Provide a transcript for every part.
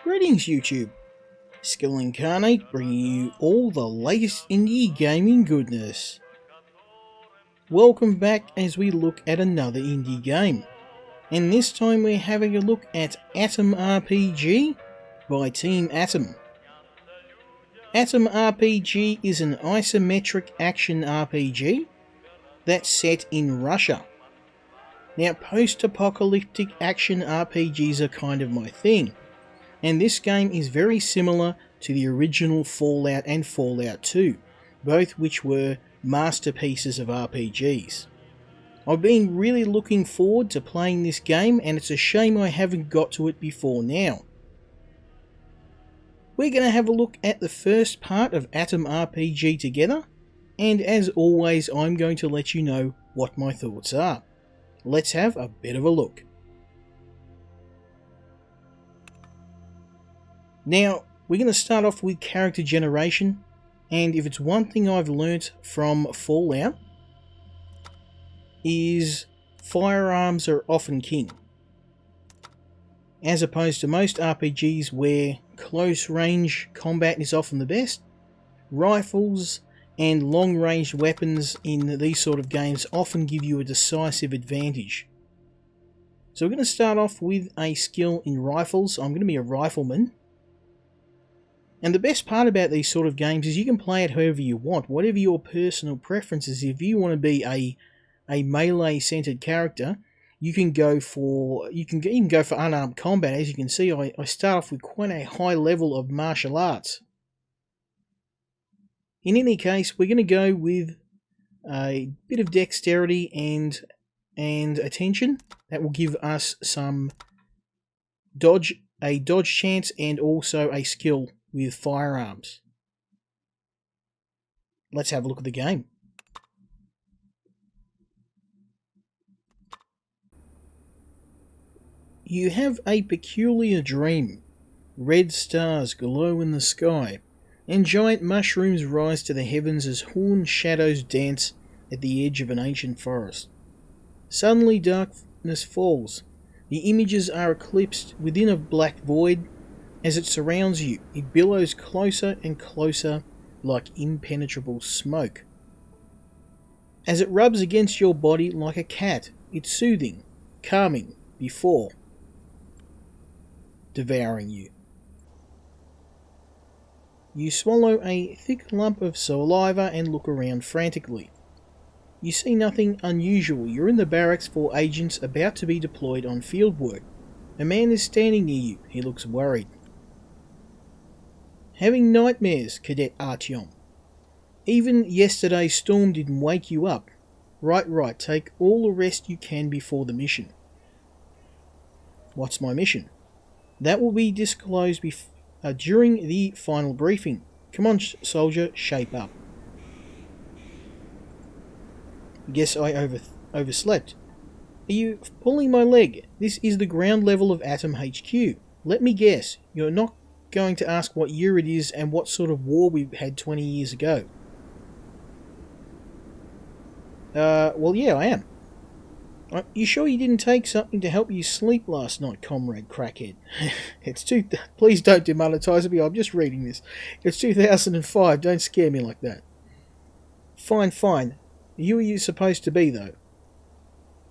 Greetings YouTube, Skill Incarnate bringing you all the latest indie gaming goodness. Welcome back as we look at another indie game, and this time we're having a look at Atom RPG by Team Atom. Atom RPG is an isometric action RPG that's set in Russia. Now, post-apocalyptic action RPGs are kind of my thing, and this game is very similar to the original Fallout and Fallout 2, both which were masterpieces of RPGs. I've been really looking forward to playing this game, and it's a shame I haven't got to it before now. We're going to have a look at the first part of Atom RPG together, and as always I'm going to let you know what my thoughts are. Let's have a bit of a look. Now, we're going to start off with character generation, and if it's one thing I've learnt from Fallout, is firearms are often king. As opposed to most RPGs where close range combat is often the best, rifles and long range weapons in these sort of games often give you a decisive advantage. So we're going to start off with a skill in rifles. I'm going to be a rifleman. And the best part about these sort of games is you can play it however you want, whatever your personal preference is. If you want to be a melee centered character, you can go for unarmed combat. As you can see, I start off with quite a high level of martial arts. In any case, we're going to go with a bit of dexterity and attention. That will give us some a dodge chance, and also a skill with firearms. Let's have a look at the game. You have a peculiar dream. Red stars glow in the sky, and giant mushrooms rise to the heavens as horned shadows dance at the edge of an ancient forest. Suddenly darkness falls. The images are eclipsed within a black void. As it surrounds you, it billows closer and closer like impenetrable smoke. As it rubs against your body like a cat, it's soothing, calming, before devouring you. You swallow a thick lump of saliva and look around frantically. You see nothing unusual. You're in the barracks for agents about to be deployed on field work. A man is standing near you. He looks worried. Having nightmares, Cadet Artyom. Even yesterday's storm didn't wake you up. Right, take all the rest you can before the mission. What's my mission? That will be disclosed during the final briefing. Come on, soldier, shape up. Guess I overslept. Are you pulling my leg? This is the ground level of Atom HQ. Let me guess, you're not going to ask what year it is and what sort of war we had 20 years ago. Well, yeah, I am. You sure you didn't take something to help you sleep last night, comrade crackhead? Please don't demonetize me, I'm just reading this. It's 2005, don't scare me like that. Fine. Who are you supposed to be, though?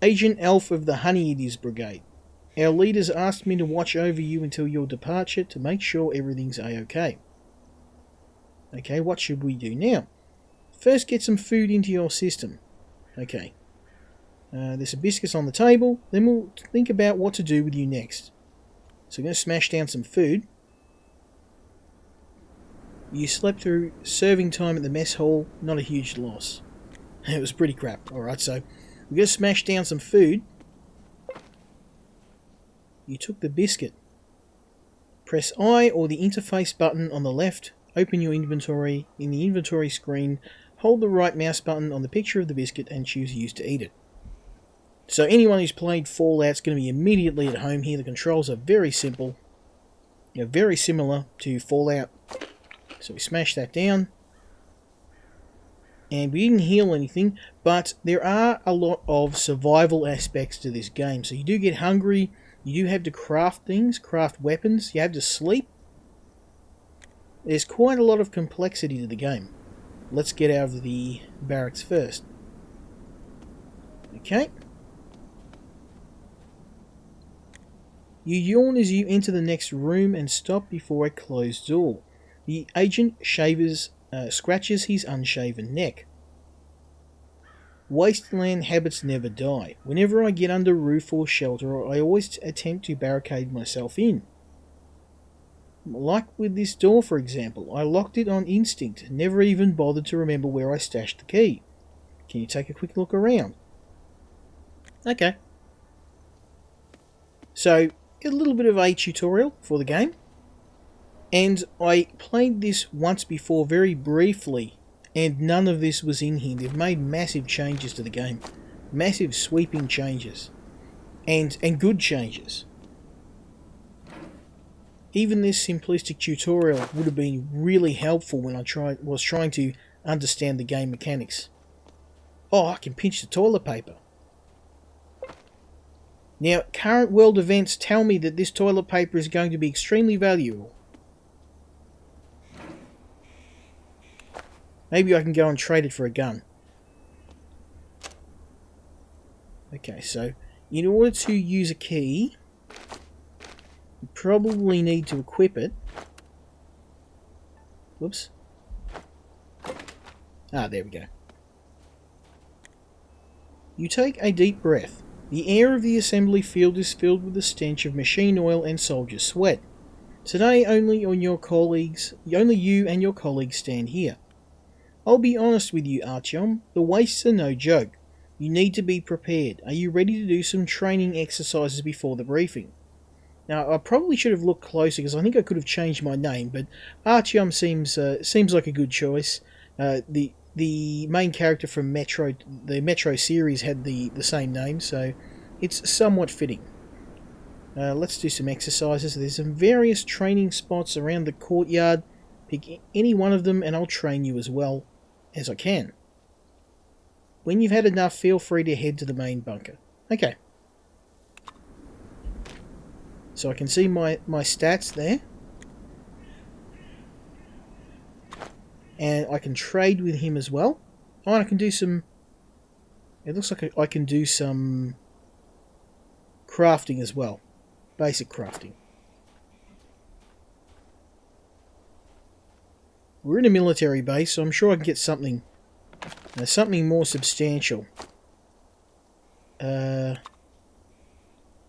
Agent Elf of the Honey Eaters Brigade. Our leaders asked me to watch over you until your departure to make sure everything's a-okay. Okay, what should we do now? First, get some food into your system. Okay. There's some biscuits on the table. Then we'll think about what to do with you next. So we're going to smash down some food. You slept through serving time at the mess hall. Not a huge loss. It was pretty crap. Alright, so we're going to smash down some food. You took the biscuit. Press I or the interface button on the left. Open your inventory. In the inventory screen, hold the right mouse button on the picture of the biscuit and choose use to eat it. So anyone who's played Fallout's going to be immediately at home here. The controls are very simple. They're very similar to Fallout. So we smash that down. And we didn't heal anything, but there are a lot of survival aspects to this game. So you do get hungry. You do have to craft things, craft weapons, you have to sleep. There's quite a lot of complexity to the game. Let's get out of the barracks first. Okay. You yawn as you enter the next room and stop before a closed door. The agent scratches his unshaven neck. Wasteland habits never die. Whenever I get under roof or shelter, I always attempt to barricade myself in. Like with this door, for example, I locked it on instinct, never even bothered to remember where I stashed the key. Can you take a quick look around? Okay. So, a little bit of a tutorial for the game. And I played this once before very briefly, and none of this was in here. They've made massive changes to the game. Massive sweeping changes. And good changes. Even this simplistic tutorial would have been really helpful when I was trying to understand the game mechanics. Oh, I can pinch the toilet paper. Now, current world events tell me that this toilet paper is going to be extremely valuable. Maybe I can go and trade it for a gun. Okay, so in order to use a key, you probably need to equip it. Whoops. Ah, there we go. You take a deep breath. The air of the assembly field is filled with the stench of machine oil and soldier sweat. Today only you and your colleagues stand here. I'll be honest with you, Artyom, the wastes are no joke. You need to be prepared. Are you ready to do some training exercises before the briefing? Now, I probably should have looked closer because I think I could have changed my name, but Artyom seems like a good choice. The main character from the Metro series had the same name, so it's somewhat fitting. Let's do some exercises. There's some various training spots around the courtyard. Pick any one of them and I'll train you as well as I can. When you've had enough, feel free to head to the main bunker. Okay. So I can see my stats there. And I can trade with him as well. Oh, and I can do some... It looks like I can do some crafting as well. Basic crafting. We're in a military base, so I'm sure I can get something more substantial.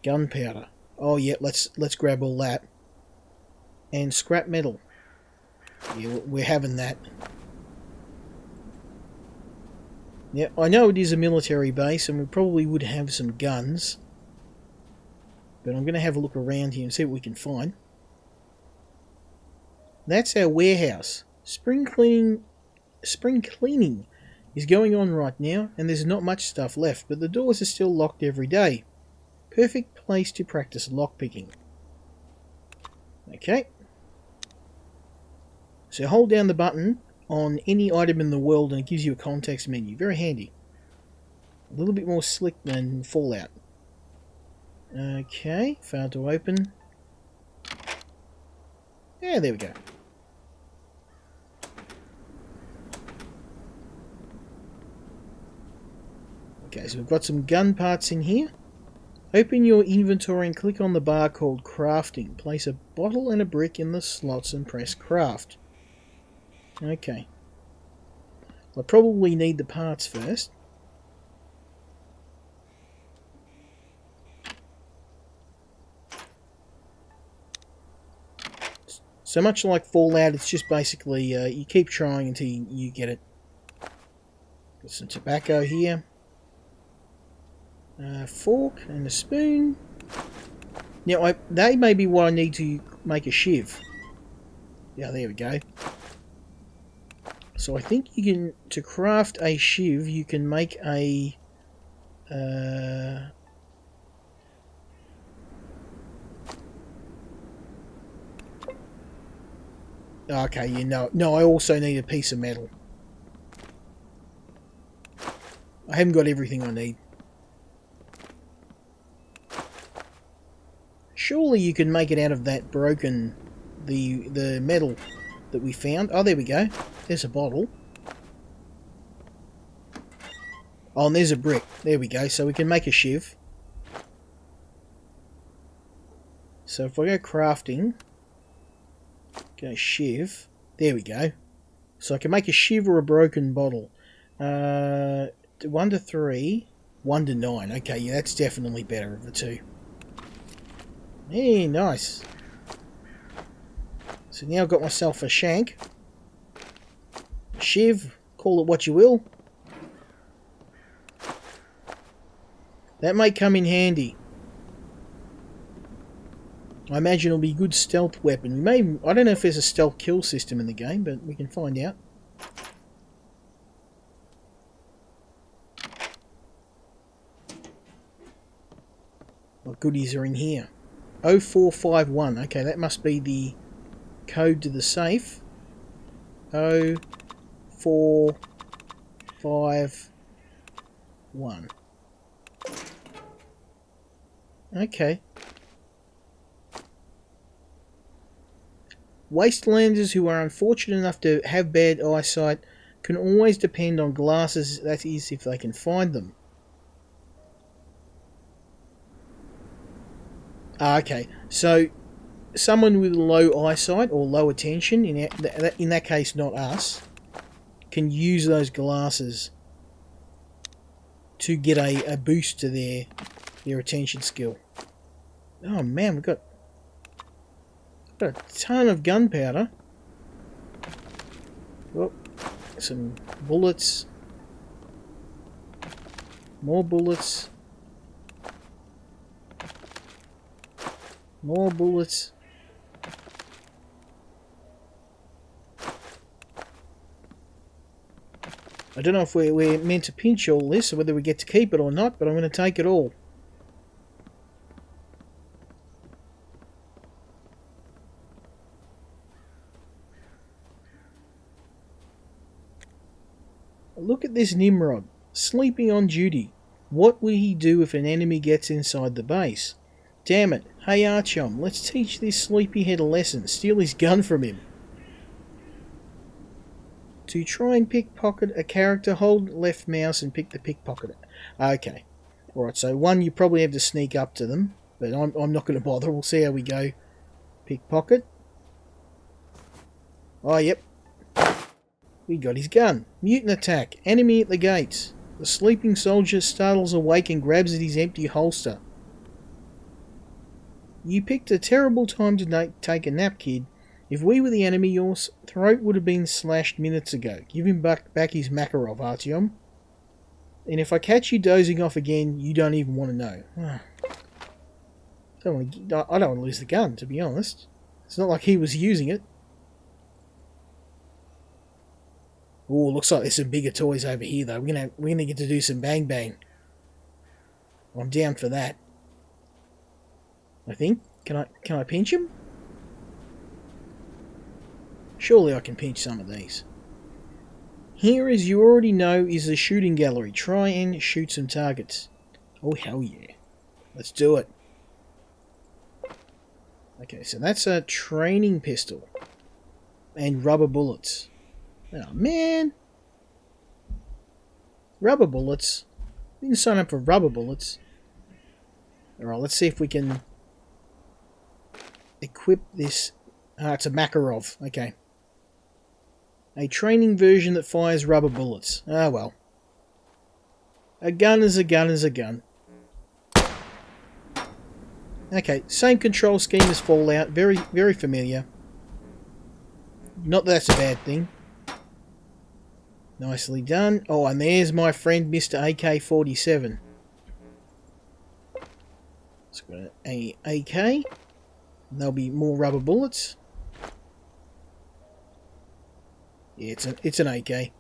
Gunpowder. Oh yeah, let's grab all that. And scrap metal. Yeah, we're having that. Yeah, I know it is a military base, and we probably would have some guns. But I'm going to have a look around here and see what we can find. That's our warehouse. Spring cleaning is going on right now, and there's not much stuff left, but the doors are still locked every day. Perfect place to practice lockpicking. Okay. So hold down the button on any item in the world and it gives you a context menu. Very handy. A little bit more slick than Fallout. Okay, failed to open. Yeah, there we go. Okay, so we've got some gun parts in here. Open your inventory and click on the bar called Crafting. Place a bottle and a brick in the slots and press Craft. Okay. I'll probably need the parts first. So much like Fallout, it's just basically you keep trying until you get it. Got some tobacco here. Fork and a spoon. Now, that may be what I need to make a shiv. Yeah, there we go. So I think you can, to craft a shiv, you can make a... okay, you know. No, I also need a piece of metal. I haven't got everything I need. surely you can make it out of that broken, the metal that we found. Oh, there we go. There's a bottle. Oh, and there's a brick. There we go. So we can make a shiv. So if I go crafting, go shiv. There we go. So I can make a shiv or a broken bottle. 1 to 3, 1 to 9. Okay, yeah, that's definitely better of the two. Hey, nice. So now I've got myself a shank. A shiv, call it what you will. That may come in handy. I imagine it'll be a good stealth weapon. I don't know if there's a stealth kill system in the game, but we can find out. What goodies are in here? 0451. Okay, that must be the code to the safe. 0451. Okay. Wastelanders who are unfortunate enough to have bad eyesight can always depend on glasses, that is, if they can find them. Okay, so someone with low eyesight or low attention, in that case not us, can use those glasses to get a boost to their attention skill. Oh man, we've got a ton of gunpowder. Oh, some bullets. More bullets. More bullets. I don't know if we're meant to pinch all this or whether we get to keep it or not, but I'm going to take it all. Look at this Nimrod, sleeping on duty. What will he do if an enemy gets inside the base? Damn it. Hey Archon, let's teach this sleepyhead a lesson. Steal his gun from him. To try and pickpocket a character, hold left mouse and pick the pickpocket. Okay. Alright, so one, you probably have to sneak up to them, but I'm not going to bother. We'll see how we go. Pickpocket. Oh, yep. We got his gun. Mutant attack. Enemy at the gates. The sleeping soldier startles awake and grabs at his empty holster. You picked a terrible time to take a nap, kid. If we were the enemy, your throat would have been slashed minutes ago. Give him back his Makarov, Artyom. And if I catch you dozing off again, you don't even want to know. I don't want to lose the gun, to be honest. It's not like he was using it. Oh, looks like there's some bigger toys over here, though. We're gonna get to do some bang bang. I'm down for that. I think. Can I pinch him? Surely I can pinch some of these. Here, as you already know, is the shooting gallery. Try and shoot some targets. Oh, hell yeah. Let's do it. Okay, so that's a training pistol. And rubber bullets. Oh, man. Rubber bullets. We didn't sign up for rubber bullets. Alright, let's see if we can equip this. Ah, it's a Makarov. Okay. A training version that fires rubber bullets. Ah, well. A gun is a gun is a gun. Okay, same control scheme as Fallout. Very, very familiar. Not that that's a bad thing. Nicely done. Oh, and there's my friend Mr. AK-47. Let's go an AK. And there'll be more rubber bullets. Yeah, it's an AK.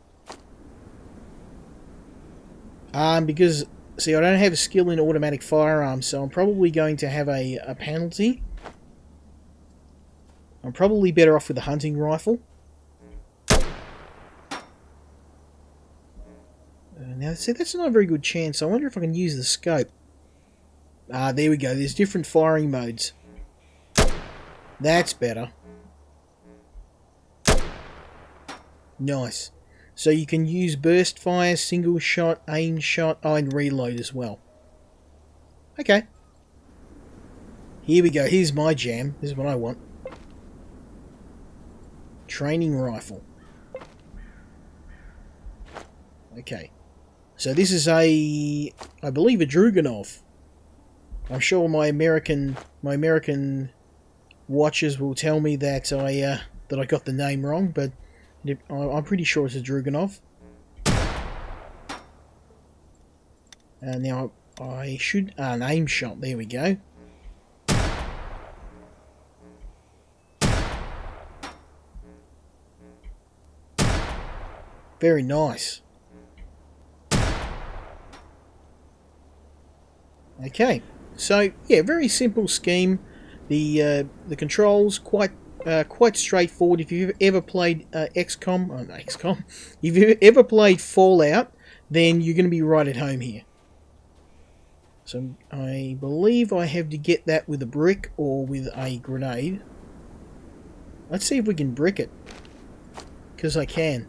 Because, see, I don't have a skill in automatic firearms, so I'm probably going to have a penalty. I'm probably better off with a hunting rifle. Now, see, that's not a very good chance. I wonder if I can use the scope. Ah, there we go. There's different firing modes. That's better. Nice. So you can use burst fire, single shot, aim shot, and reload as well. Okay. Here we go. Here's my jam. This is what I want. Training rifle. Okay. So this is I believe a Druganov. I'm sure my American watchers will tell me that I got the name wrong, but I'm pretty sure it's a Druganov. Now I should an aim shot. There we go. Very nice. Okay, so yeah, very simple scheme. The controls quite straightforward. If you've ever played XCOM, if you've ever played Fallout, then you're going to be right at home here. So I believe I have to get that with a brick or with a grenade. Let's see if we can brick it, because I can.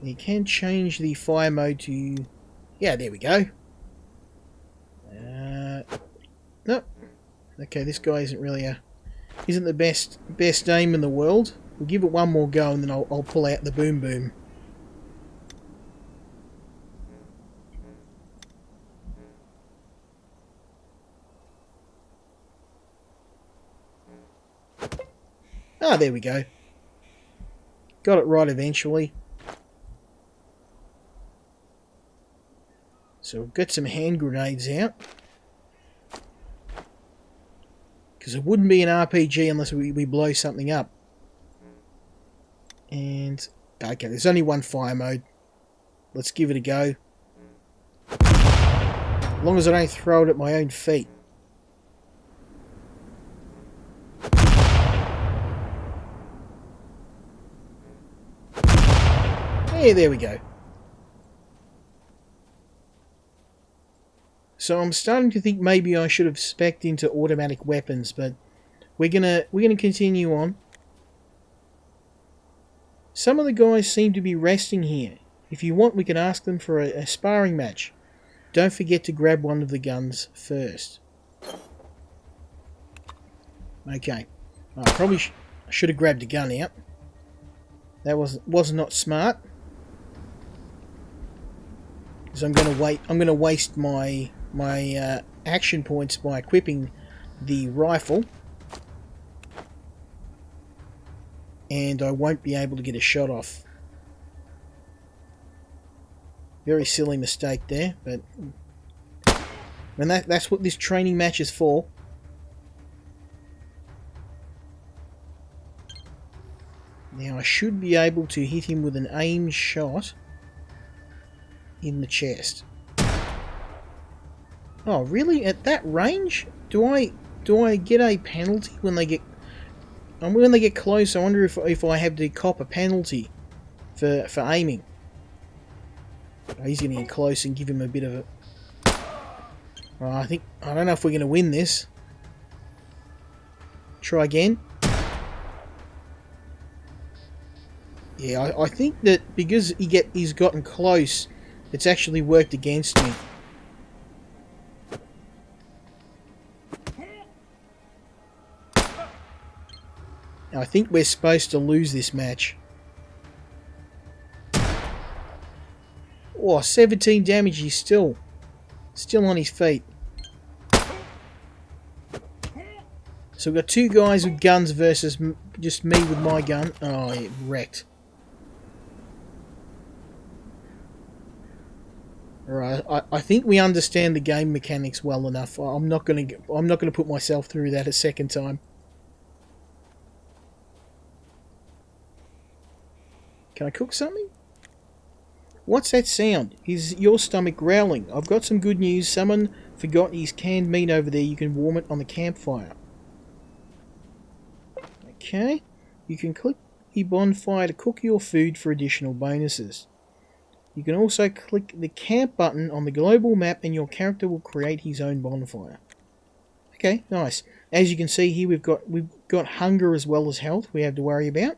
You can change the fire mode to, yeah, there we go. Nope. Okay, this guy isn't the best aim in the world. We'll give it one more go and then I'll pull out the boom boom. Ah, there we go. Got it right eventually. So we've got some hand grenades out. Because it wouldn't be an RPG unless we blow something up. And, okay, there's only one fire mode. Let's give it a go. As long as I don't throw it at my own feet. Yeah, there we go. So I'm starting to think maybe I should have spec'd into automatic weapons, but we're gonna continue on. Some of the guys seem to be resting here. If you want, we can ask them for a sparring match. Don't forget to grab one of the guns first. Okay. I probably should have grabbed a gun out. That was not smart. Because I'm gonna waste my action points by equipping the rifle, and I won't be able to get a shot off. Very silly mistake there, but and that's what this training match is for. Now I should be able to hit him with an aim shot in the chest. Oh, really? At that range? Do I get a penalty when they get close? I wonder if I have to cop a penalty for aiming. Oh, he's going to get close and give him a bit of a... Oh, I don't know if we're going to win this. Try again. Yeah, I think that because he's gotten close, it's actually worked against me. I think we're supposed to lose this match. Oh, 17 damage. He's still on his feet. So we've got two guys with guns versus just me with my gun. Oh, it wrecked. Alright, I think we understand the game mechanics well enough. I'm not gonna put myself through that a second time. Can I cook something? What's that sound? Is your stomach growling? I've got some good news. Someone forgot his canned meat over there. You can warm it on the campfire. Okay. You can click the bonfire to cook your food for additional bonuses. You can also click the camp button on the global map and your character will create his own bonfire. Okay, nice. As you can see here, we've got hunger as well as health we have to worry about.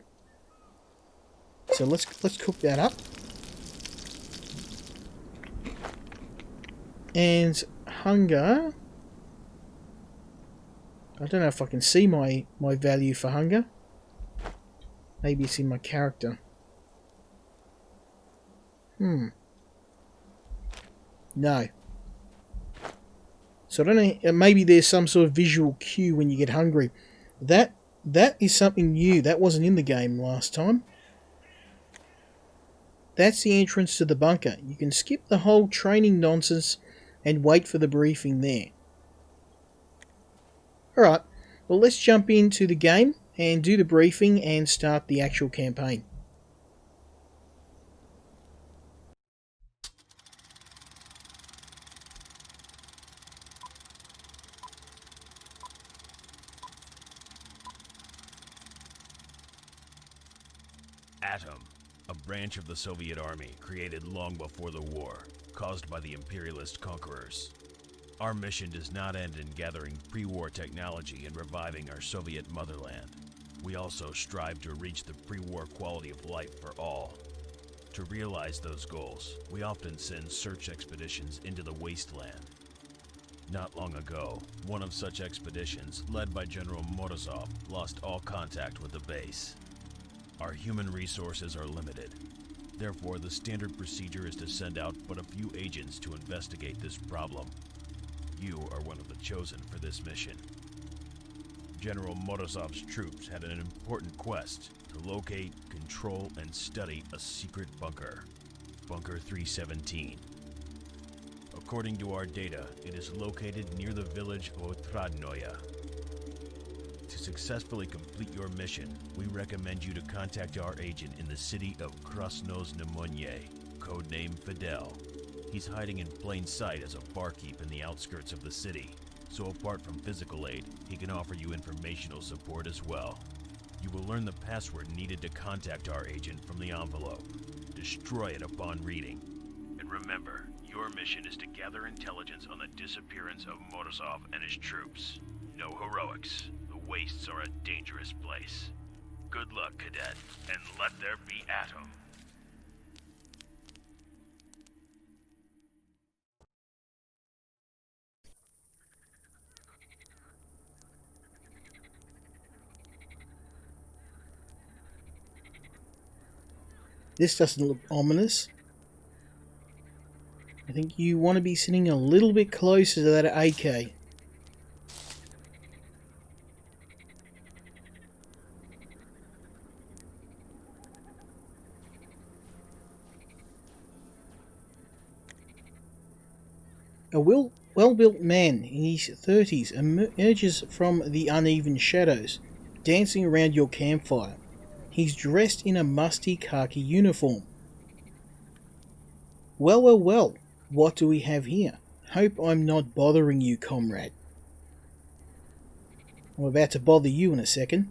So let's cook that up. And hunger, I don't know if I can see my value for hunger. Maybe it's in my character. No. So I don't know, maybe there's some sort of visual cue when you get hungry. That is something new. That wasn't in the game last time. That's the entrance to the bunker. You can skip the whole training nonsense and wait for the briefing there. Alright, well let's jump into the game and do the briefing and start the actual campaign. Atom, a branch of the Soviet Army created long before the war, caused by the imperialist conquerors. Our mission does not end in gathering pre-war technology and reviving our Soviet motherland. We also strive to reach the pre-war quality of life for all. To realize those goals, we often send search expeditions into the wasteland. Not long ago, one of such expeditions, led by General Morozov, lost all contact with the base. Our human resources are limited. Therefore, the standard procedure is to send out but a few agents to investigate this problem. You are one of the chosen for this mission. General Morozov's troops had an important quest to locate, control, and study a secret bunker. Bunker 317. According to our data, it is located near the village of Otradnoye. To successfully complete your mission, we recommend you to contact our agent in the city of Krasnoznamenye, codename Fidel. He's hiding in plain sight as a barkeep in the outskirts of the city, so apart from physical aid, he can offer you informational support as well. You will learn the password needed to contact our agent from the envelope. Destroy it upon reading. And remember, your mission is to gather intelligence on the disappearance of Morozov and his troops. No heroics. The wastes are a dangerous place. Good luck, cadet, and let there be Atom. This doesn't look ominous. I think you want to be sitting a little bit closer to that AK. A well-built man in his 30s emerges from the uneven shadows, dancing around your campfire. He's dressed in a musty khaki uniform. Well, what do we have here? Hope I'm not bothering you, comrade. I'm about to bother you in a second.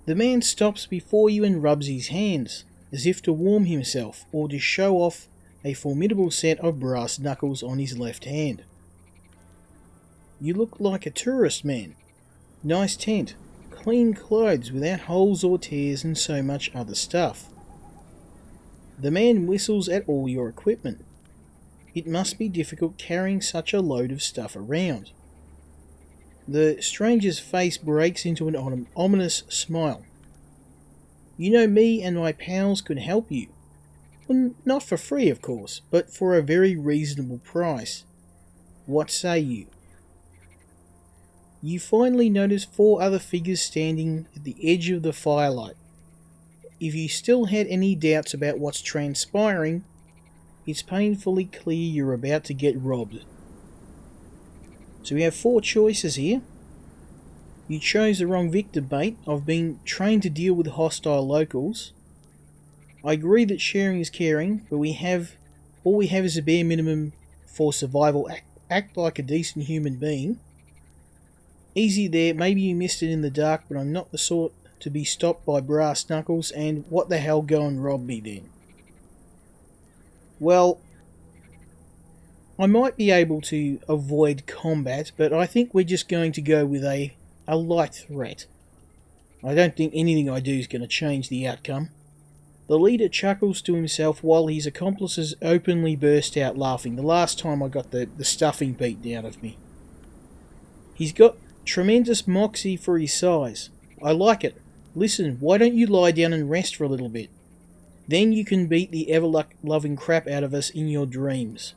The man stops before you and rubs his hands, as if to warm himself or to show off a formidable set of brass knuckles on his left hand. You look like a tourist, man. Nice tent, clean clothes without holes or tears and so much other stuff. The man whistles at all your equipment. It must be difficult carrying such a load of stuff around. The stranger's face breaks into an ominous smile. You know, me and my pals could help you. Well, not for free, of course, but for a very reasonable price. What say you? You finally notice 4 other figures standing at the edge of the firelight. If you still had any doubts about what's transpiring, it's painfully clear you're about to get robbed. So we have 4 choices here. You chose the wrong victim, mate. I've been trained to deal with hostile locals. I agree that sharing is caring, but all we have is a bare minimum for survival. Act like a decent human being. Easy there, maybe you missed it in the dark, but I'm not the sort to be stopped by brass knuckles, and what the hell, go and rob me then. Well, I might be able to avoid combat, but I think we're just going to go with a light threat. I don't think anything I do is going to change the outcome. The leader chuckles to himself while his accomplices openly burst out laughing. The last time I got the stuffing beat down of me. He's got tremendous moxie for his size. I like it. Listen, why don't you lie down and rest for a little bit? Then you can beat the ever-loving crap out of us in your dreams.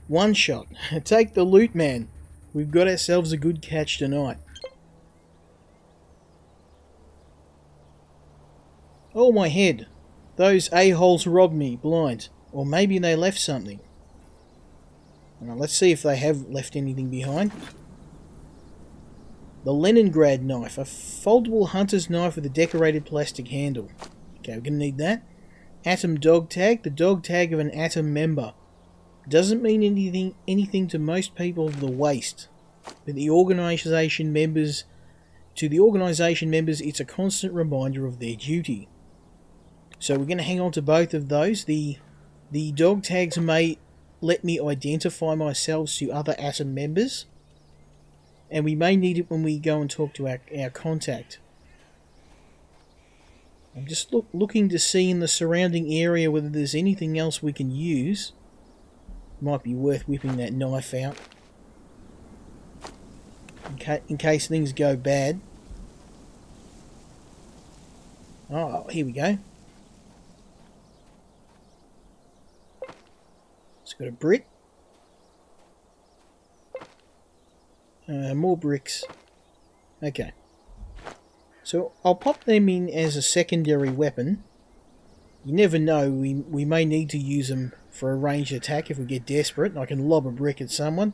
One shot. Take the loot, man. We've got ourselves a good catch tonight. Oh, my head. Those a-holes robbed me blind. Or maybe they left something. Now, let's see if they have left anything behind. The Leningrad knife. A foldable hunter's knife with a decorated plastic handle. Okay, we're going to need that. Atom dog tag. The dog tag of an Atom member. Doesn't mean anything to most people of the Waste, but the organisation members, it's a constant reminder of their duty. So we're going to hang on to both of those. The dog tags may let me identify myself to other Atom members, and we may need it when we go and talk to our contact. I'm just looking to see in the surrounding area whether there's anything else we can use. Might be worth whipping that knife out. In case things go bad. Oh, here we go. It's got a brick. More bricks. Okay. So I'll pop them in as a secondary weapon. You never know, we may need to use them for a ranged attack if we get desperate. I can lob a brick at someone.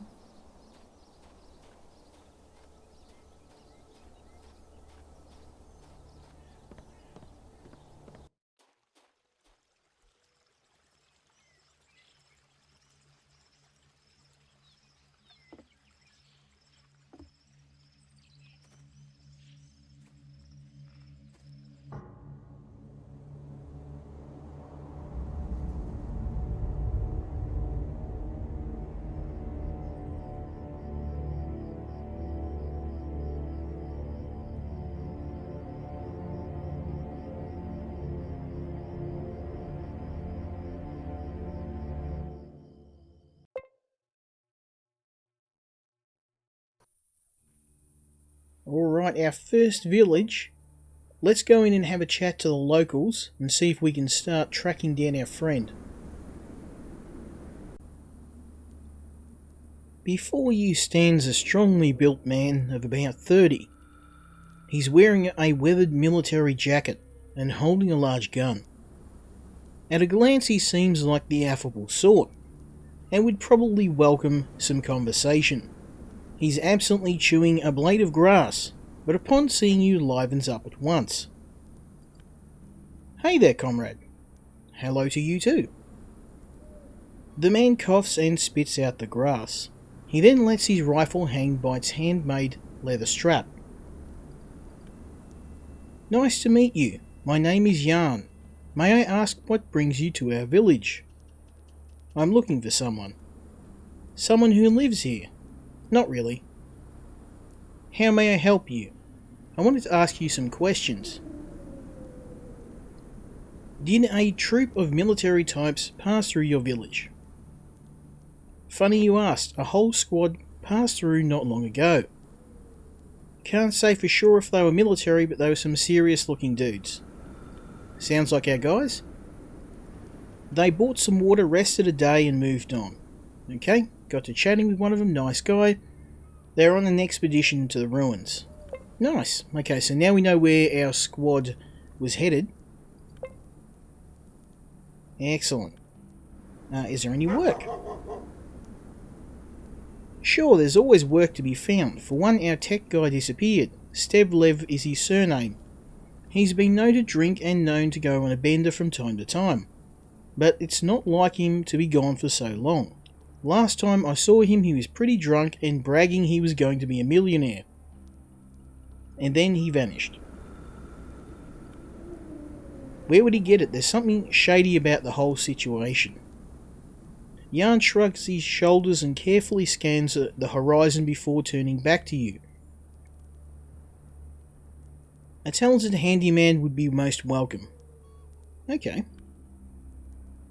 Alright, our first village. Let's go in and have a chat to the locals and see if we can start tracking down our friend. Before you stands a strongly built man of about 30. He's wearing a weathered military jacket and holding a large gun. At a glance he seems like the affable sort, and would probably welcome some conversation. He's absently chewing a blade of grass, but upon seeing you livens up at once. Hey there, comrade. Hello to you too. The man coughs and spits out the grass. He then lets his rifle hang by its handmade leather strap. Nice to meet you. My name is Jan. May I ask what brings you to our village? I'm looking for someone. Someone who lives here. Not really. How may I help you? I wanted to ask you some questions. Did a troop of military types pass through your village? Funny you asked. A whole squad passed through not long ago. Can't say for sure if they were military, but they were some serious looking dudes. Sounds like our guys? They bought some water, rested a day and moved on. Okay, got to chatting with one of them, nice guy. They're on an expedition to the ruins. Nice. Okay, so now we know where our squad was headed. Excellent. Is there any work? Sure, there's always work to be found. For one, our tech guy disappeared. Stevlev is his surname. He's been known to drink and known to go on a bender from time to time. But it's not like him to be gone for so long. Last time I saw him, he was pretty drunk and bragging he was going to be a millionaire. And then he vanished. Where would he get it? There's something shady about the whole situation. Yarn shrugs his shoulders and carefully scans the horizon before turning back to you. A talented handyman would be most welcome. Okay.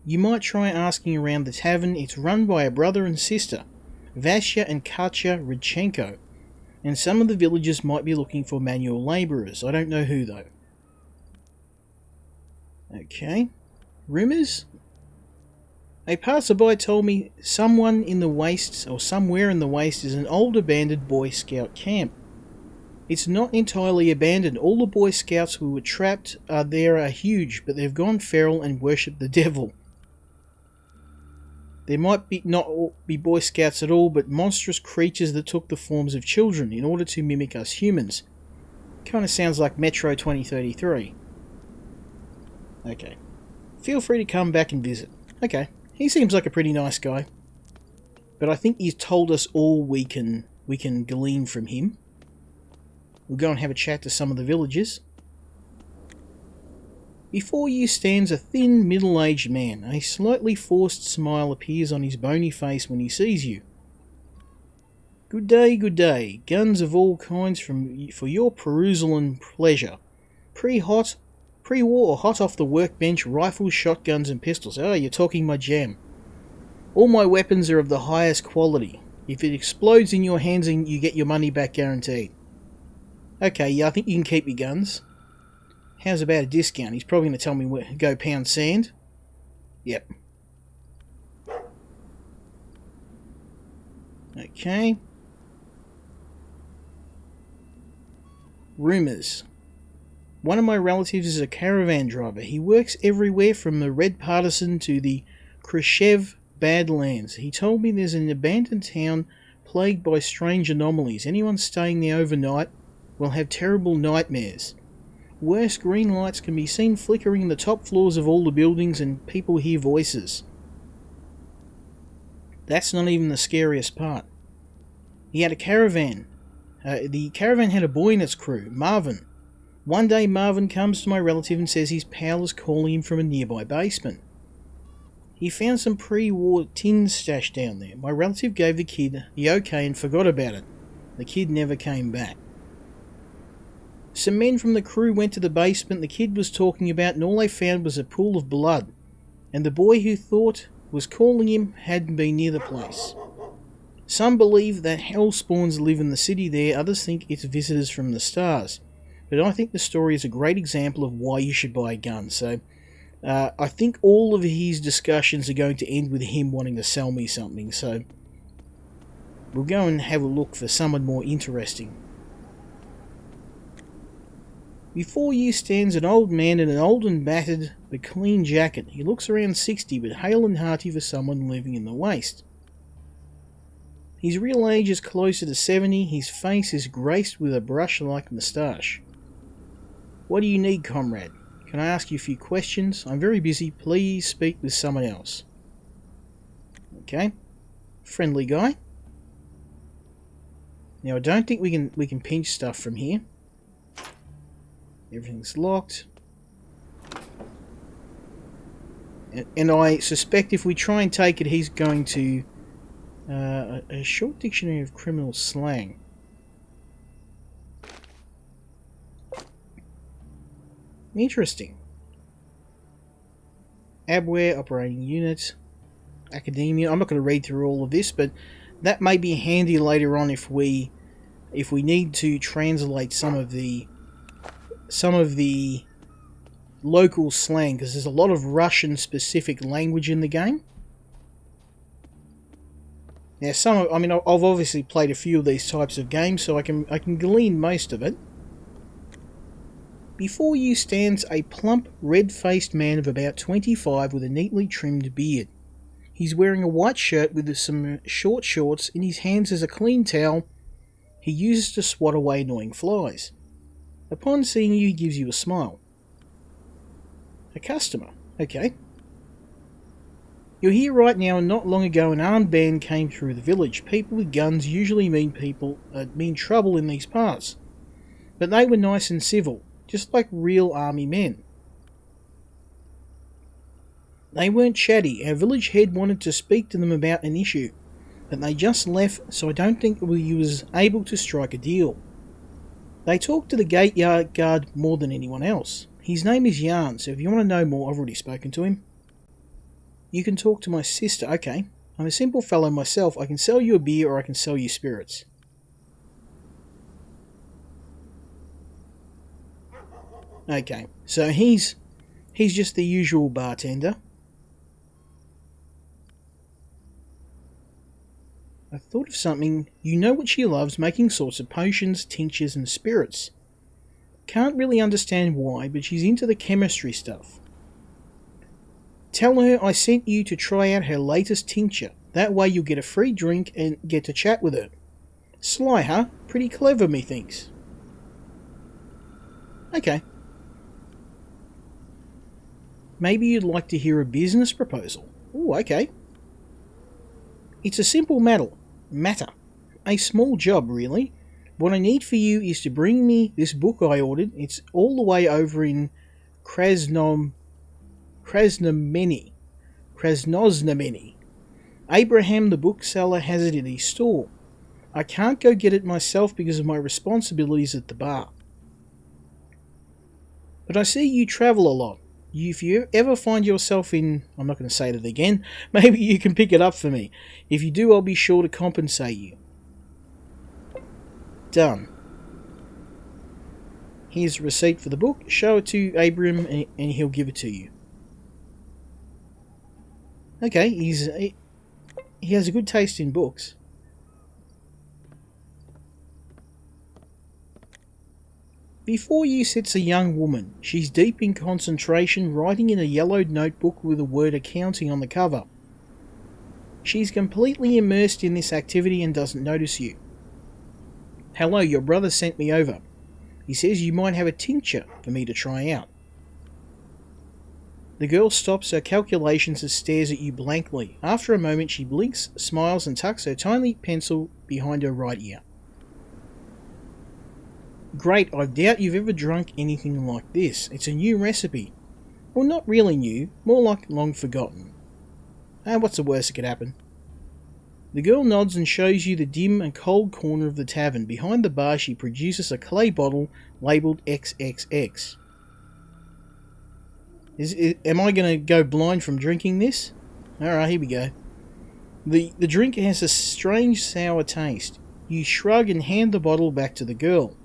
You might try asking around the tavern. It's run by a brother and sister, Vasya and Katya Rudchenko, and some of the villagers might be looking for manual labourers. I don't know who though. Okay. Rumours? A passerby told me someone in the wastes, or somewhere in the waste, is an old abandoned Boy Scout camp. It's not entirely abandoned. All the Boy Scouts who were trapped there are huge, but they've gone feral and worship the devil. There might not be Boy Scouts at all, but monstrous creatures that took the forms of children in order to mimic us humans. Kind of sounds like Metro 2033. Okay. Feel free to come back and visit. Okay. He seems like a pretty nice guy. But I think he's told us all we can glean from him. We'll go and have a chat to some of the villagers. Before you stands a thin, middle-aged man. A slightly forced smile appears on his bony face when he sees you. Good day, good day. Guns of all kinds for your perusal and pleasure. Pre-war, hot off the workbench, rifles, shotguns and pistols. Oh, you're talking my jam. All my weapons are of the highest quality. If it explodes in your hands, you get your money back guaranteed. Okay, yeah, I think you can keep your guns. How's about a discount? He's probably going to tell me where to go pound sand. Yep. Okay. Rumours. One of my relatives is a caravan driver. He works everywhere from the Red Partisan to the Khrushchev Badlands. He told me there's an abandoned town plagued by strange anomalies. Anyone staying there overnight will have terrible nightmares. Worse, green lights can be seen flickering in the top floors of all the buildings and people hear voices. That's not even the scariest part. He had a caravan. The caravan had a boy in its crew, Marvin. One day Marvin comes to my relative and says his pal is calling him from a nearby basement. He found some pre-war tins stashed down there. My relative gave the kid the okay and forgot about it. The kid never came back. Some men from the crew went to the basement the kid was talking about, and all they found was a pool of blood. And the boy who thought was calling him hadn't been near the place. Some believe that hell spawns live in the city there, others think it's visitors from the stars. But I think the story is a great example of why you should buy a gun. So I think all of his discussions are going to end with him wanting to sell me something. So we'll go and have a look for someone more interesting. Before you stands an old man in an old and battered but clean jacket. He looks around 60 but hale and hearty for someone living in the waste. His real age is closer to 70. His face is graced with a brush-like moustache. What do you need, comrade? Can I ask you a few questions? I'm very busy. Please speak with someone else. Okay. Friendly guy. Now I don't think we can pinch stuff from here. Everything's locked. And I suspect if we try and take it, he's going to... a short dictionary of criminal slang. Interesting. Abware, operating unit, academia. I'm not going to read through all of this, but that may be handy later on if we need to translate some of the local slang, because there's a lot of Russian specific language in the game. Now, I've obviously played a few of these types of games, so I can glean most of it. Before you stands a plump, red-faced man of about 25 with a neatly trimmed beard. He's wearing a white shirt with some short shorts. In his hands is a clean towel he uses to swat away annoying flies. Upon seeing you, he gives you a smile. A customer. Okay. You're here right now, and not long ago an armed band came through the village. People with guns usually mean trouble in these parts. But they were nice and civil, just like real army men. They weren't chatty. Our village head wanted to speak to them about an issue, but they just left, so I don't think we was able to strike a deal. They talked to the gate yard guard more than anyone else. His name is Yarn, so if you want to know more, I've already spoken to him. You can talk to my sister. Okay. I'm a simple fellow myself. I can sell you a beer or I can sell you spirits. Okay, so he's just the usual bartender. I thought of something. You know what she loves, making sorts of potions, tinctures and spirits. Can't really understand why, but she's into the chemistry stuff. Tell her I sent you to try out her latest tincture. That way you'll get a free drink and get to chat with her. Sly, huh? Pretty clever, methinks. Okay. Maybe you'd like to hear a business proposal. Ooh, okay. It's a simple matter. A small job, really. What I need for you is to bring me this book I ordered. It's all the way over in Krasnomeni. Abraham the bookseller has it at his store. I can't go get it myself because of my responsibilities at the bar. But I see you travel a lot. If you ever find yourself in... I'm not going to say that again. Maybe you can pick it up for me. If you do, I'll be sure to compensate you. Done. Here's a receipt for the book. Show it to Abraham and he'll give it to you. Okay, he has a good taste in books. Before you sits a young woman. She's deep in concentration, writing in a yellowed notebook with the word accounting on the cover. She's completely immersed in this activity and doesn't notice you. Hello, your brother sent me over. He says you might have a tincture for me to try out. The girl stops her calculations and stares at you blankly. After a moment she blinks, smiles and tucks her tiny pencil behind her right ear. Great, I doubt you've ever drunk anything like this. It's a new recipe. Well, not really new, more like long forgotten. What's the worst that could happen? The girl nods and shows you the dim and cold corner of the tavern. Behind the bar she produces a clay bottle labelled XXX. Am I going to go blind from drinking this? Alright, here we go. The drink has a strange sour taste. You shrug and hand the bottle back to the girl.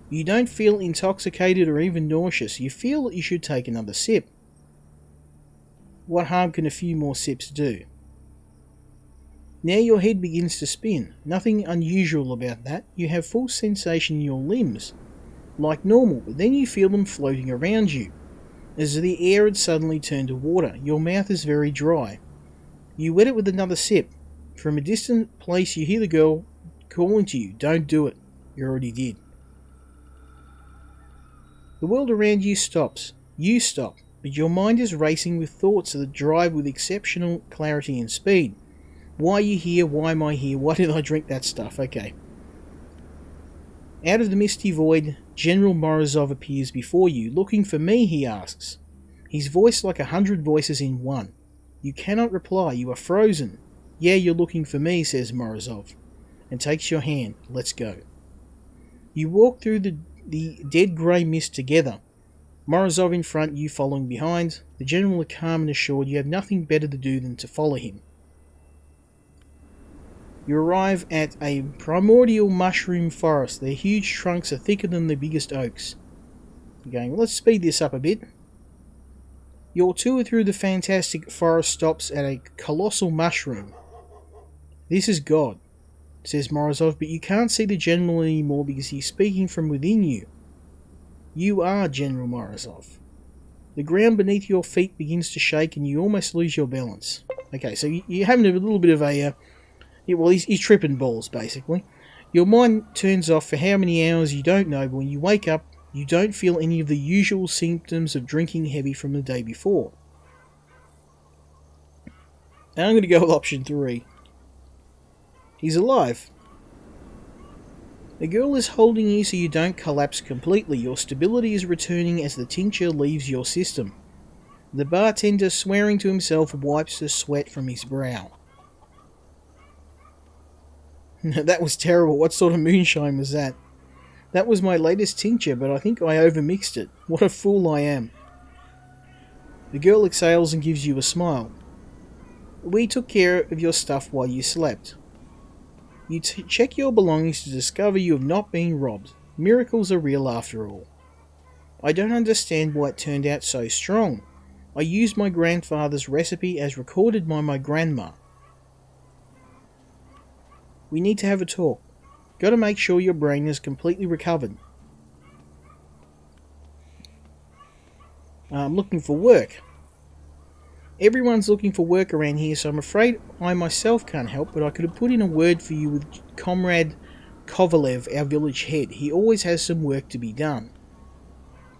You don't feel intoxicated or even nauseous. You feel that you should take another sip. What harm can a few more sips do? Now your head begins to spin. Nothing unusual about that. You have full sensation in your limbs, like normal, but then you feel them floating around you, as the air had suddenly turned to water. Your mouth is very dry. You wet it with another sip. From a distant place you hear the girl calling to you. Don't do it. You already did. The world around you stops. You stop, but your mind is racing with thoughts that drive with exceptional clarity and speed. Why are you here? Why am I here? Why did I drink that stuff? Okay. Out of the misty void, General Morozov appears before you. Looking for me, he asks. His voice like 100 voices in one. You cannot reply. You are frozen. Yeah, you're looking for me, says Morozov, and takes your hand. Let's go. You walk through the dead grey mist together. Morozov in front, you following behind. The general are calm and assured you have nothing better to do than to follow him. You arrive at a primordial mushroom forest. Their huge trunks are thicker than the biggest oaks. You're going, well, let's speed this up a bit. Your tour through the fantastic forest stops at a colossal mushroom. This is God, says Morozov, but you can't see the general anymore because he's speaking from within you. You are General Morozov. The ground beneath your feet begins to shake and you almost lose your balance. Okay, so you're having a little bit of a... he's tripping balls, basically. Your mind turns off for how many hours you don't know, but when you wake up, you don't feel any of the usual symptoms of drinking heavy from the day before. And I'm going to go with option 3. He's alive. The girl is holding you so you don't collapse completely. Your stability is returning as the tincture leaves your system. The bartender, swearing to himself, wipes the sweat from his brow. That was terrible. What sort of moonshine was that? That was my latest tincture, but I think I overmixed it. What a fool I am. The girl exhales and gives you a smile. We took care of your stuff while you slept. You check your belongings to discover you have not been robbed. Miracles are real after all. I don't understand why it turned out so strong. I used my grandfather's recipe as recorded by my grandma. We need to have a talk. Got to make sure your brain is completely recovered. I'm looking for work. Everyone's looking for work around here, so I'm afraid I myself can't help, but I could have put in a word for you with Comrade Kovalev, our village head. He always has some work to be done.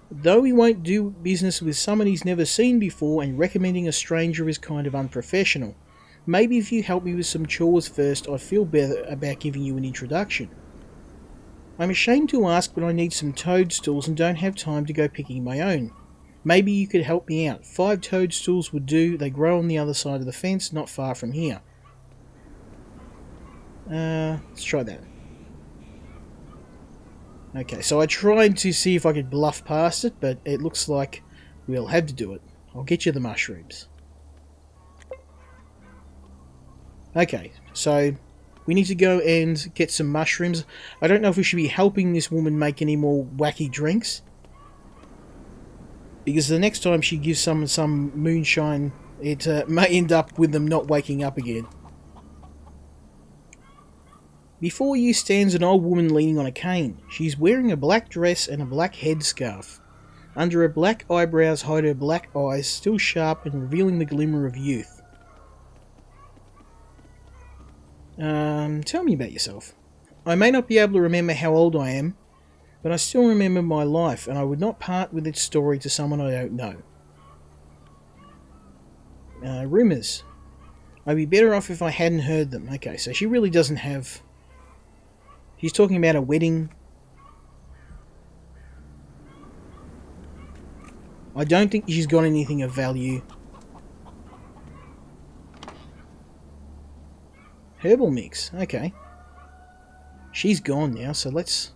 Though he won't do business with someone he's never seen before, and recommending a stranger is kind of unprofessional. Maybe if you help me with some chores first, I'd feel better about giving you an introduction. I'm ashamed to ask, but I need some toadstools and don't have time to go picking my own. Maybe you could help me out. 5 toadstools would do. They grow on the other side of the fence, not far from here. Let's try that. Okay, so I tried to see if I could bluff past it, but it looks like we'll have to do it. I'll get you the mushrooms. Okay, so we need to go and get some mushrooms. I don't know if we should be helping this woman make any more wacky drinks, because the next time she gives someone some moonshine, it may end up with them not waking up again. Before you stands an old woman leaning on a cane. She's wearing a black dress and a black headscarf. Under her black eyebrows hide her black eyes, still sharp and revealing the glimmer of youth. Tell me about yourself. I may not be able to remember how old I am, but I still remember my life, and I would not part with its story to someone I don't know. Rumours. I'd be better off if I hadn't heard them. Okay, so she really doesn't have... She's talking about a wedding. I don't think she's got anything of value. Herbal mix, okay. She's gone now, so let's...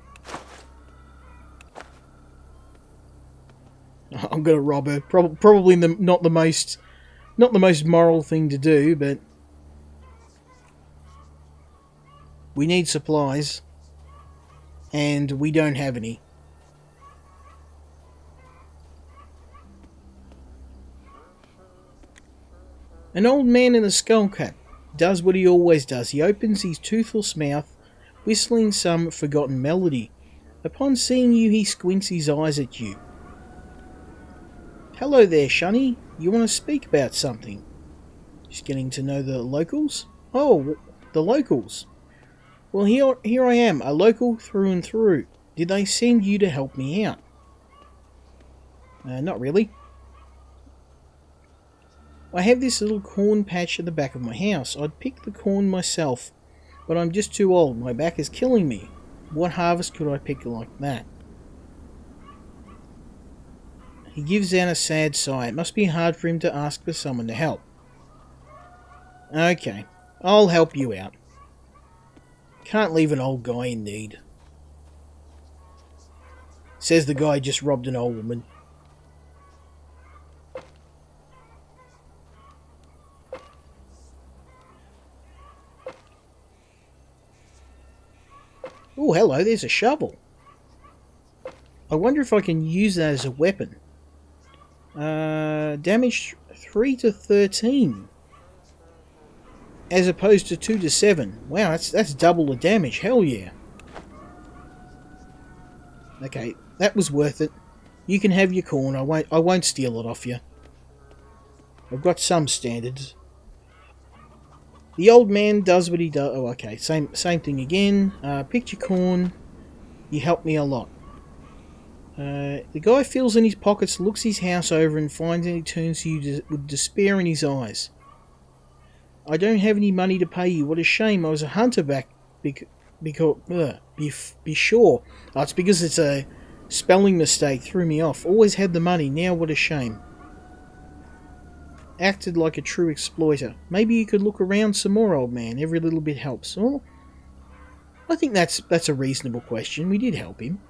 I'm gonna rob her. Probably not the most moral thing to do, but we need supplies, and we don't have any. An old man in a skull cap does what he always does. He opens his toothless mouth, whistling some forgotten melody. Upon seeing you, he squints his eyes at you. Hello there, Shunny. You want to speak about something? Just getting to know the locals? Oh, the locals. Well, here I am, a local through and through. Did they send you to help me out? Not really. I have this little corn patch at the back of my house. I'd pick the corn myself, but I'm just too old. My back is killing me. What harvest could I pick like that? He gives out a sad sigh. It must be hard for him to ask for someone to help. Okay, I'll help you out. Can't leave an old guy in need. Says the guy just robbed an old woman. Oh, hello, there's a shovel. I wonder if I can use that as a weapon. Damage 3 to 13. As opposed to 2 to 7. Wow, that's double the damage. Hell yeah. Okay, that was worth it. You can have your corn. I won't steal it off you. I've got some standards. The old man does what he does. Oh, okay. Same thing again. Picked your corn. You helped me a lot. The guy feels in his pockets, looks his house over, and finds and he turns to you with despair in his eyes. I don't have any money to pay you. What a shame. I was a hunter back. Be sure. Oh, it's because it's a spelling mistake. Threw me off. Always had the money. Now what a shame. acted like a true exploiter. Maybe you could look around some more, old man. Every little bit helps. Well, I think that's a reasonable question. We did help him.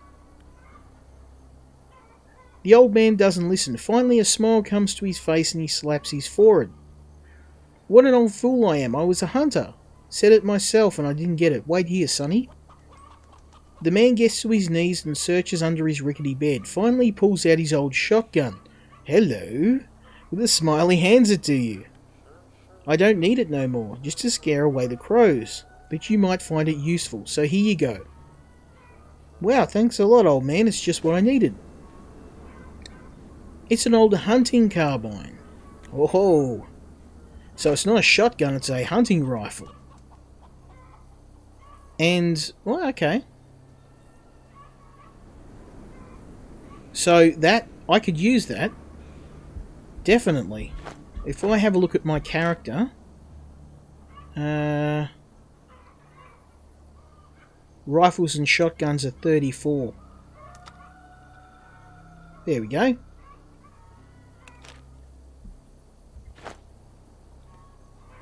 The old man doesn't listen. Finally, a smile comes to his face and he slaps his forehead. What an old fool I am. I was a hunter. Said it myself and I didn't get it. Wait here, sonny. The man gets to his knees and searches under his rickety bed. Finally, he pulls out his old shotgun. Hello. With a smile, he hands it to you. I don't need it no more, just to scare away the crows. But you might find it useful, so here you go. Wow, thanks a lot, old man. It's just what I needed. It's an old hunting carbine. Oh, so it's not a shotgun, it's a hunting rifle. And, well, okay. So that, I could use that. Definitely. If I have a look at my character... rifles and shotguns are 34. There we go.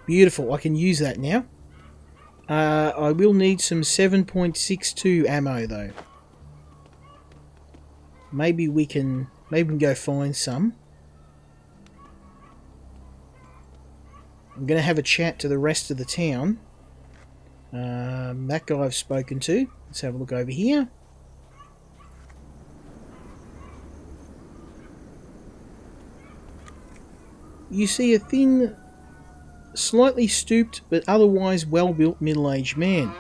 Beautiful, I can use that now. I will need some 7.62 ammo though. Maybe we can go find some. I'm going to have a chat to the rest of the town. That guy I've spoken to. Let's have a look over here. You see a thin, slightly stooped but otherwise well-built middle-aged man.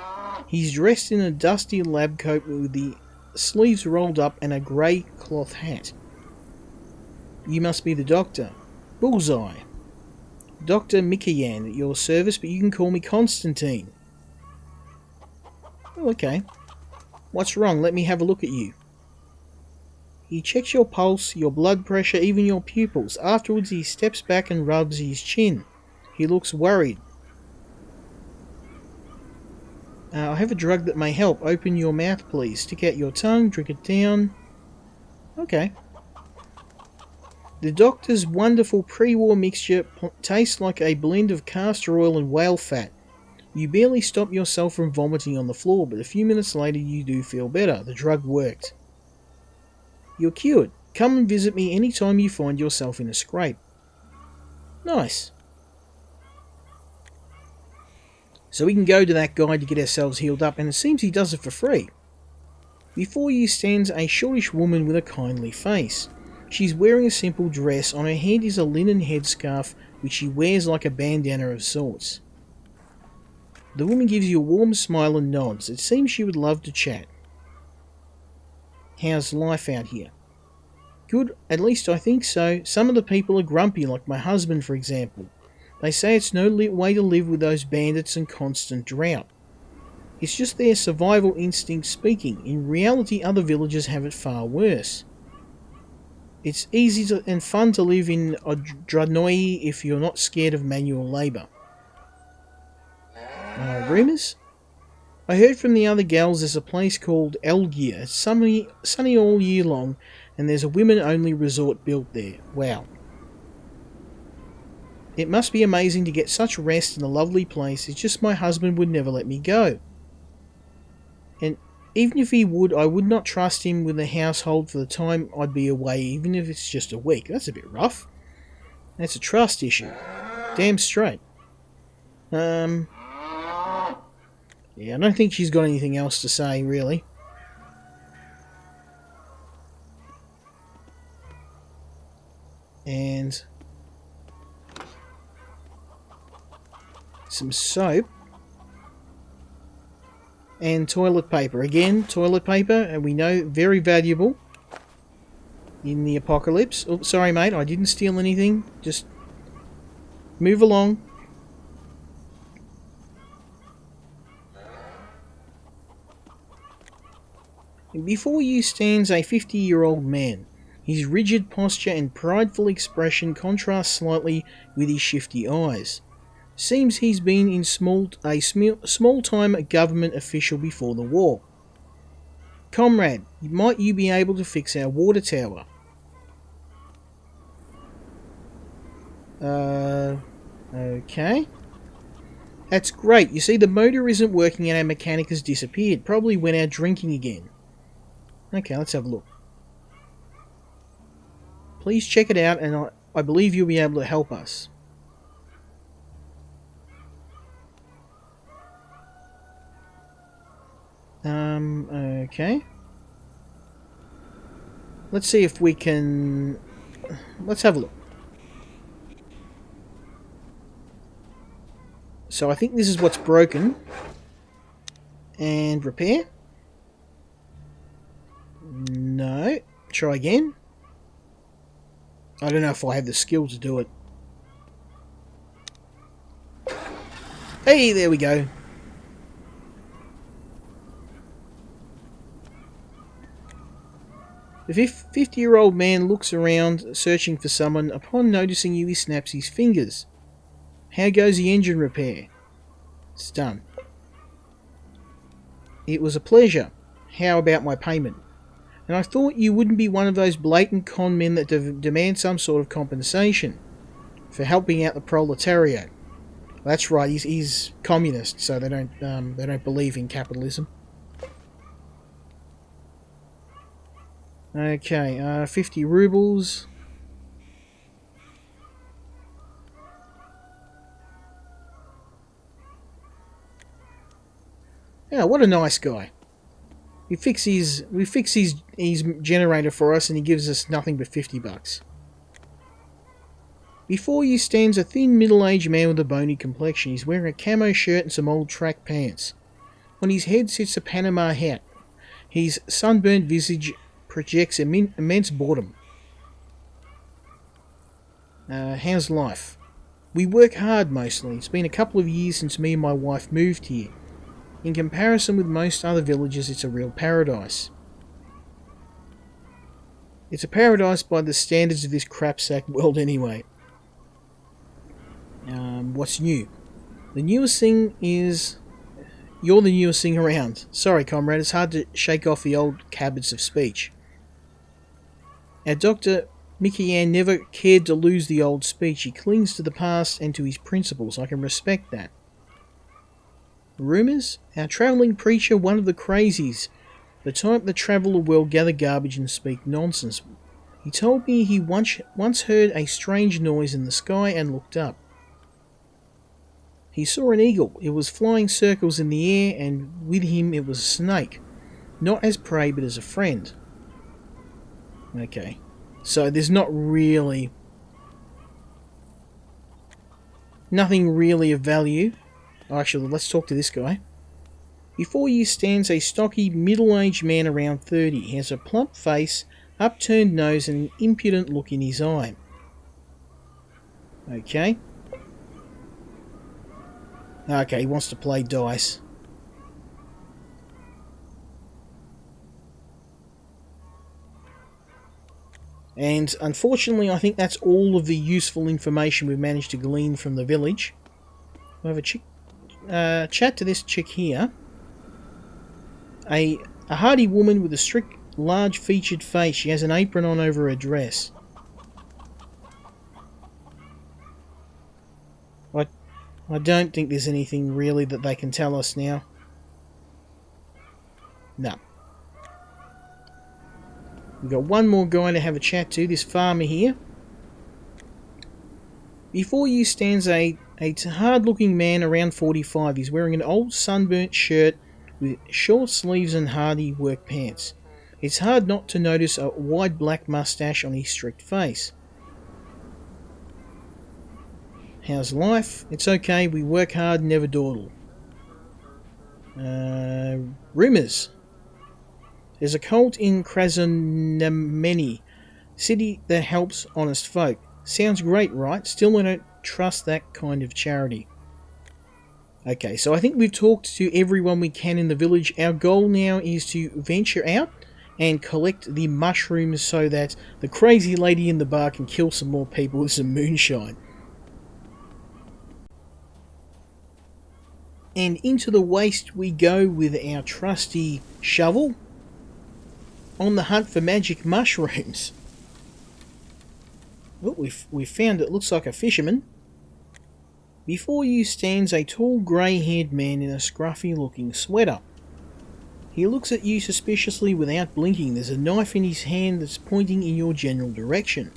He's dressed in a dusty lab coat with the sleeves rolled up and a grey cloth hat. You must be the doctor. Bullseye. Dr. Mikayan at your service, but you can call me Constantine. Oh, okay. What's wrong? Let me have a look at you. He checks your pulse, your blood pressure, even your pupils. Afterwards, he steps back and rubs his chin. He looks worried. I have a drug that may help. Open your mouth, please. Stick out your tongue, drink it down. Okay. The doctor's wonderful pre-war mixture tastes like a blend of castor oil and whale fat. You barely stop yourself from vomiting on the floor, but a few minutes later you do feel better. The drug worked. You're cured. Come and visit me anytime you find yourself in a scrape. Nice. So we can go to that guy to get ourselves healed up, and it seems he does it for free. Before you stands a shortish woman with a kindly face. She's wearing a simple dress. On her head is a linen headscarf, which she wears like a bandana of sorts. The woman gives you a warm smile and nods. It seems she would love to chat. How's life out here? Good, at least I think so. Some of the people are grumpy, like my husband, for example. They say it's no way to live with those bandits and constant drought. It's just their survival instinct speaking. In reality, other villagers have it far worse. It's easy and fun to live in Dranoi if you're not scared of manual labour. Rumours? I heard from the other gals there's a place called Elgia. It's sunny all year long, and there's a women-only resort built there. Wow. It must be amazing to get such rest in a lovely place. It's just my husband would never let me go. And even if he would, I would not trust him with the household for the time I'd be away, even if it's just a week. That's a bit rough. That's a trust issue. Damn straight. Yeah, I don't think she's got anything else to say, really. And some soap. And toilet paper. Again, toilet paper, and we know very valuable in the apocalypse. Oh, sorry, mate, I didn't steal anything. Just move along. Before you stands a 50-year-old man. His rigid posture and prideful expression contrast slightly with his shifty eyes. Seems he's been in a small-time government official before the war. Comrade, might you be able to fix our water tower? Okay. That's great. You see, the motor isn't working and our mechanic has disappeared. Probably went out drinking again. Okay, let's have a look. Please check it out, and I believe you'll be able to help us. Okay. Let's see if we can... Let's have a look. So I think this is what's broken. And repair. No. Try again. I don't know if I have the skill to do it. Hey, there we go. The 50-year-old man looks around, searching for someone. Upon noticing you, he snaps his fingers. How goes the engine repair? It's done. It was a pleasure. How about my payment? And I thought you wouldn't be one of those blatant con men that demand some sort of compensation for helping out the proletariat. That's right. He's communist, so they don't believe in capitalism. Okay, 50 rubles. Yeah, what a nice guy. We fix his generator for us, and he gives us nothing but $50. Before you stands a thin middle-aged man with a bony complexion. He's wearing a camo shirt and some old track pants. On his head sits a Panama hat. His sunburnt visage projects immense boredom. How's life? We work hard mostly. It's been a couple of years since me and my wife moved here. In comparison with most other villages, it's a real paradise. It's a paradise by the standards of this crapsack world anyway. What's new? The newest thing is... You're the newest thing around. Sorry, comrade, it's hard to shake off the old habits of speech. Our Dr. Mikian never cared to lose the old speech. He clings to the past and to his principles. I can respect that. Rumours? Our travelling preacher, one of the crazies. The type that travel the world, gather garbage and speak nonsense. He told me he once heard a strange noise in the sky and looked up. He saw an eagle. It was flying circles in the air, and with him it was a snake. Not as prey, but as a friend. Okay. So there's not really... nothing really of value. Actually, let's talk to this guy. Before you stands a stocky, middle-aged man around 30. He has a plump face, upturned nose, and an impudent look in his eye. Okay. Okay, he wants to play dice. And unfortunately, I think that's all of the useful information we've managed to glean from the village. We'll have a chat to this chick here. A hardy woman with a strict, large-featured face. She has an apron on over her dress. I don't think there's anything really that they can tell us now. No. We've got one more guy to have a chat to, this farmer here. Before you stands a hard-looking man around 45. He's wearing an old sunburnt shirt with short sleeves and hardy work pants. It's hard not to notice a wide black moustache on his strict face. How's life? It's okay, we work hard and never dawdle. Rumours. There's a cult in Krasnameni, city that helps honest folk. Sounds great, right? Still, I don't trust that kind of charity. Okay, so I think we've talked to everyone we can in the village. Our goal now is to venture out and collect the mushrooms so that the crazy lady in the bar can kill some more people with some moonshine. And into the waste we go with our trusty shovel on the hunt for magic mushrooms. Oh, we've found it looks like a fisherman. Before you stands a tall grey-haired man in a scruffy-looking sweater. He looks at you suspiciously without blinking. There's a knife in his hand that's pointing in your general direction.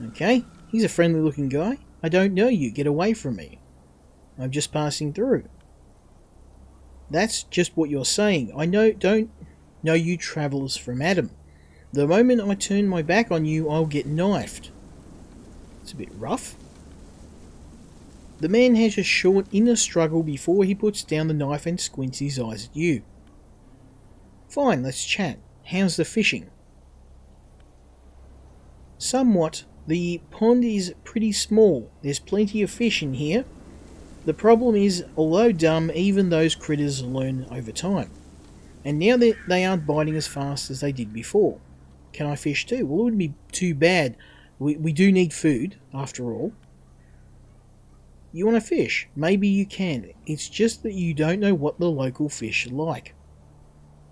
Okay, he's a friendly-looking guy. I don't know you. Get away from me. I'm just passing through. That's just what you're saying. I don't know you travellers from Adam. The moment I turn my back on you, I'll get knifed. It's a bit rough. The man has a short inner struggle before he puts down the knife and squints his eyes at you. Fine, let's chat. How's the fishing? Somewhat. The pond is pretty small. There's plenty of fish in here. The problem is, although dumb, even those critters learn over time. And now they aren't biting as fast as they did before. Can I fish too? Well, it wouldn't be too bad. We do need food, after all. You want to fish? Maybe you can. It's just that you don't know what the local fish are like.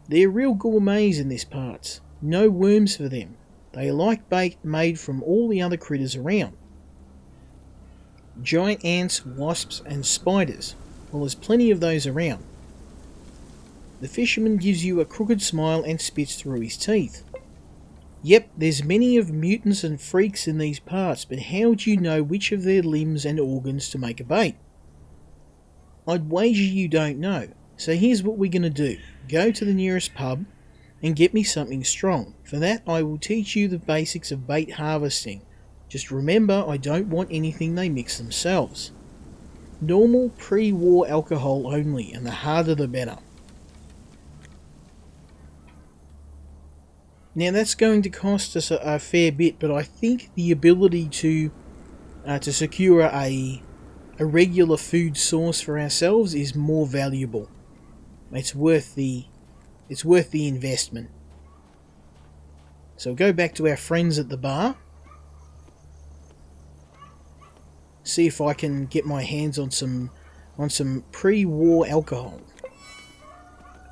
They're real gourmets in this parts. No worms for them. They like bait made from all the other critters around. Giant ants, wasps and spiders. Well, there's plenty of those around. The fisherman gives you a crooked smile and spits through his teeth. Yep, there's many of mutants and freaks in these parts, but how do you know which of their limbs and organs to make a bait? I'd wager you don't know. So here's what we're going to do. Go to the nearest pub and get me something strong. For that I will teach you the basics of bait harvesting. Just remember, I don't want anything they mix themselves. Normal pre-war alcohol only, and the harder the better. Now that's going to cost us a fair bit, but I think the ability to secure a regular food source for ourselves is more valuable. It's worth the investment. So go back to our friends at the bar. See if I can get my hands on some pre-war alcohol.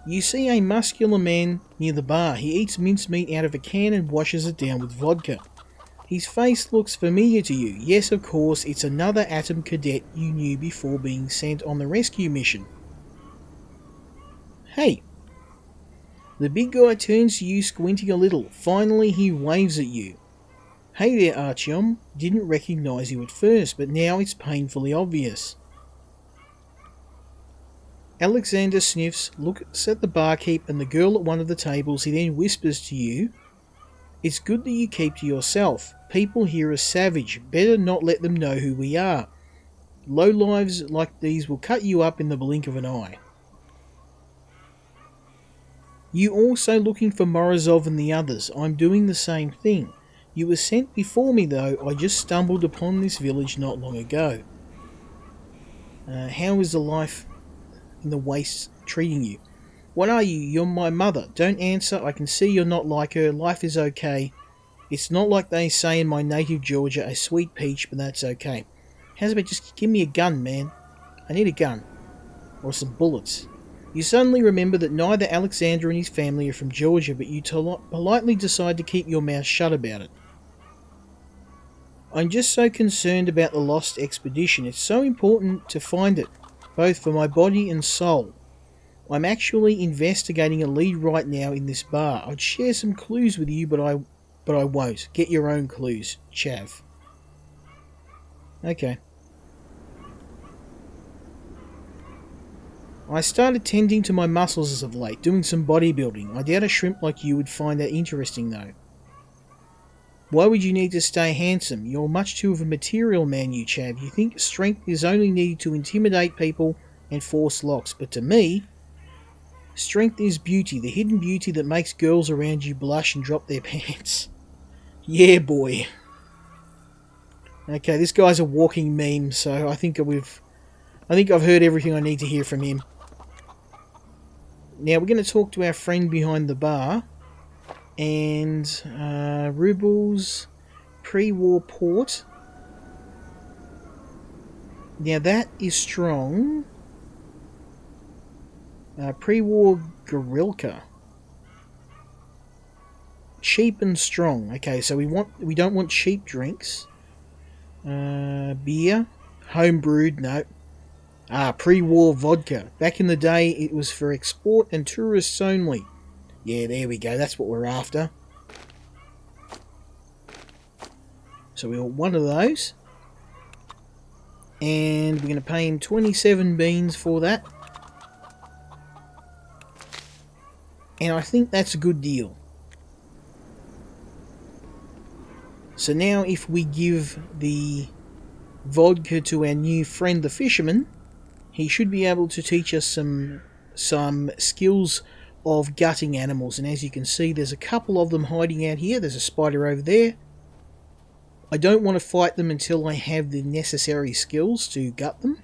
You see a muscular man near the bar. He eats mincemeat out of a can and washes it down with vodka. His face looks familiar to you. Yes, of course, it's another Atom cadet you knew before being sent on the rescue mission. Hey. The big guy turns to you, squinting a little. Finally, he waves at you. Hey there, Artyom. Didn't recognise you at first, but now it's painfully obvious. Alexander sniffs, looks at the barkeep and the girl at one of the tables. He then whispers to you, "It's good that you keep to yourself. People here are savage. Better not let them know who we are. Lowlives like these will cut you up in the blink of an eye." You also looking for Morozov and the others. I'm doing the same thing. You were sent before me though. I just stumbled upon this village not long ago. How is the life in the wastes treating you? What are you? You're my mother. Don't answer. I can see you're not like her. Life is okay. It's not like they say in my native Georgia, a sweet peach, but that's okay. How's about just give me a gun, man? I need a gun. Or some bullets. You suddenly remember that neither Alexander and his family are from Georgia, but you politely decide to keep your mouth shut about it. I'm just so concerned about the lost expedition. It's so important to find it, both for my body and soul. I'm actually investigating a lead right now in this bar. I'd share some clues with you, but I won't. Get your own clues, chav. Okay. I started tending to my muscles as of late, doing some bodybuilding. I doubt a shrimp like you would find that interesting though. Why would you need to stay handsome? You're much too of a material man, you chav. You think strength is only needed to intimidate people and force locks, but to me, strength is beauty, the hidden beauty that makes girls around you blush and drop their pants. Yeah, boy. Okay, this guy's a walking meme, so I think I've heard everything I need to hear from him. Now we're going to talk to our friend behind the bar, and Rubles pre-war port. Now that is strong. Pre-war Gorilka. cheap and strong. Okay, so we don't want cheap drinks. Beer, home brewed, no. Pre-war vodka. Back in the day, it was for export and tourists only. Yeah, there we go. That's what we're after. So we want one of those. And we're going to pay him 27 beans for that. And I think that's a good deal. So now if we give the vodka to our new friend the fisherman, he should be able to teach us some skills of gutting animals. And as you can see, there's a couple of them hiding out here. There's a spider over there. I don't want to fight them until I have the necessary skills to gut them.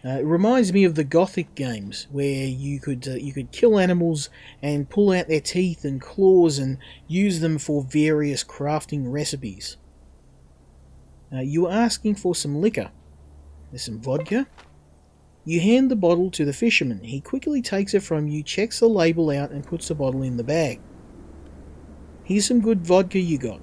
It reminds me of the Gothic games, where you could kill animals and pull out their teeth and claws and use them for various crafting recipes. You are asking for some liquor. There's some vodka. You hand the bottle to the fisherman. He quickly takes it from you, checks the label out, and puts the bottle in the bag. Here's some good vodka you got.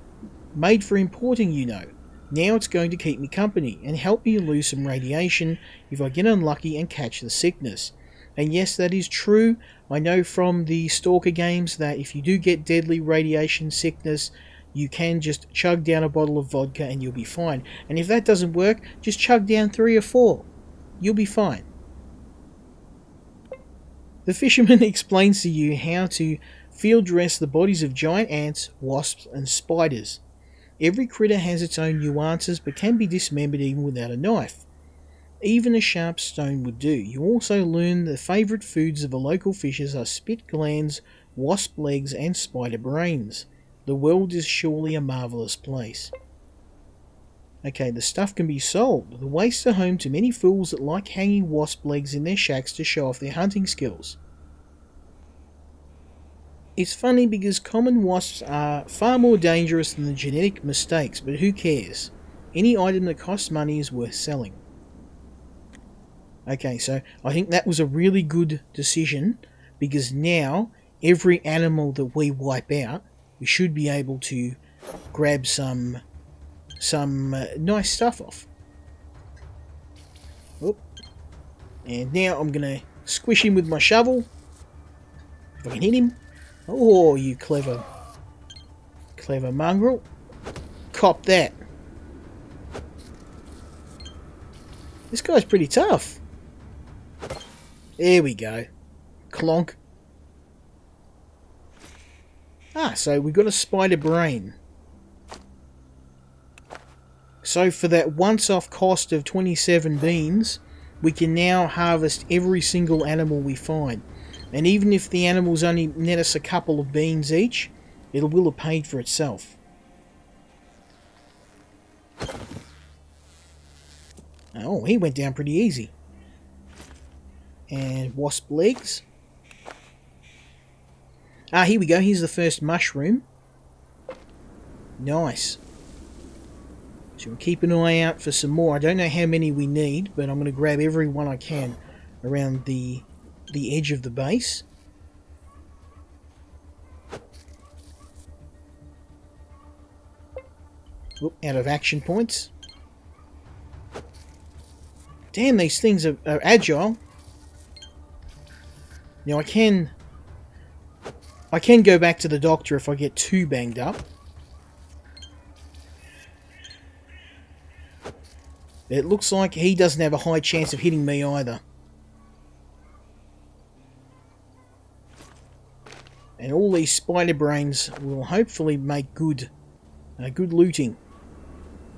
Made for importing, you know. Now it's going to keep me company and help me lose some radiation if I get unlucky and catch the sickness. And yes, that is true. I know from the Stalker games that if you do get deadly radiation sickness, you can just chug down a bottle of vodka and you'll be fine. And if that doesn't work, just chug down 3 or 4. You'll be fine. The fisherman explains to you how to field dress the bodies of giant ants, wasps, and spiders. Every critter has its own nuances but can be dismembered even without a knife. Even a sharp stone would do. You also learn the favourite foods of the local fishes are spit glands, wasp legs, and spider brains. The world is surely a marvellous place. Okay, the stuff can be sold. The wastes are home to many fools that like hanging wasp legs in their shacks to show off their hunting skills. It's funny because common wasps are far more dangerous than the genetic mistakes, but who cares? Any item that costs money is worth selling. Okay, so I think that was a really good decision, because now every animal that we wipe out, we should be able to grab some nice stuff off. Oop. And now I'm going to squish him with my shovel. If I can hit him. Oh, you clever mongrel. Cop that. This guy's pretty tough. There we go. Clonk. So we got a spider brain. So for that once-off cost of 27 beans, we can now harvest every single animal we find. And even if the animals only net us a couple of beans each, it will have paid for itself. Oh, he went down pretty easy. And wasp legs. Here we go. Here's the first mushroom. Nice. So we'll keep an eye out for some more. I don't know how many we need, but I'm going to grab every one I can around the edge of the base. Oop, out of action points. Damn, these things are agile. Now I can go back to the doctor if I get too banged up. It looks like he doesn't have a high chance of hitting me either. And all these spider brains will hopefully make good looting.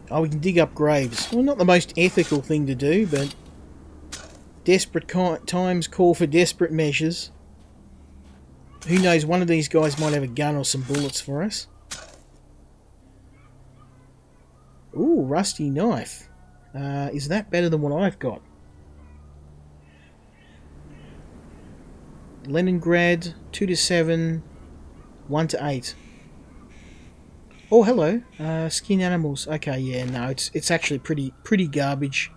Oh, we can dig up graves. Well, not the most ethical thing to do, but desperate times call for desperate measures. Who knows, one of these guys might have a gun or some bullets for us. Ooh, rusty knife. Is that better than what I've got? Leningrad, 2 to 7, 1 to 8. Oh, hello. Skin animals. Okay, yeah, no, it's actually pretty garbage.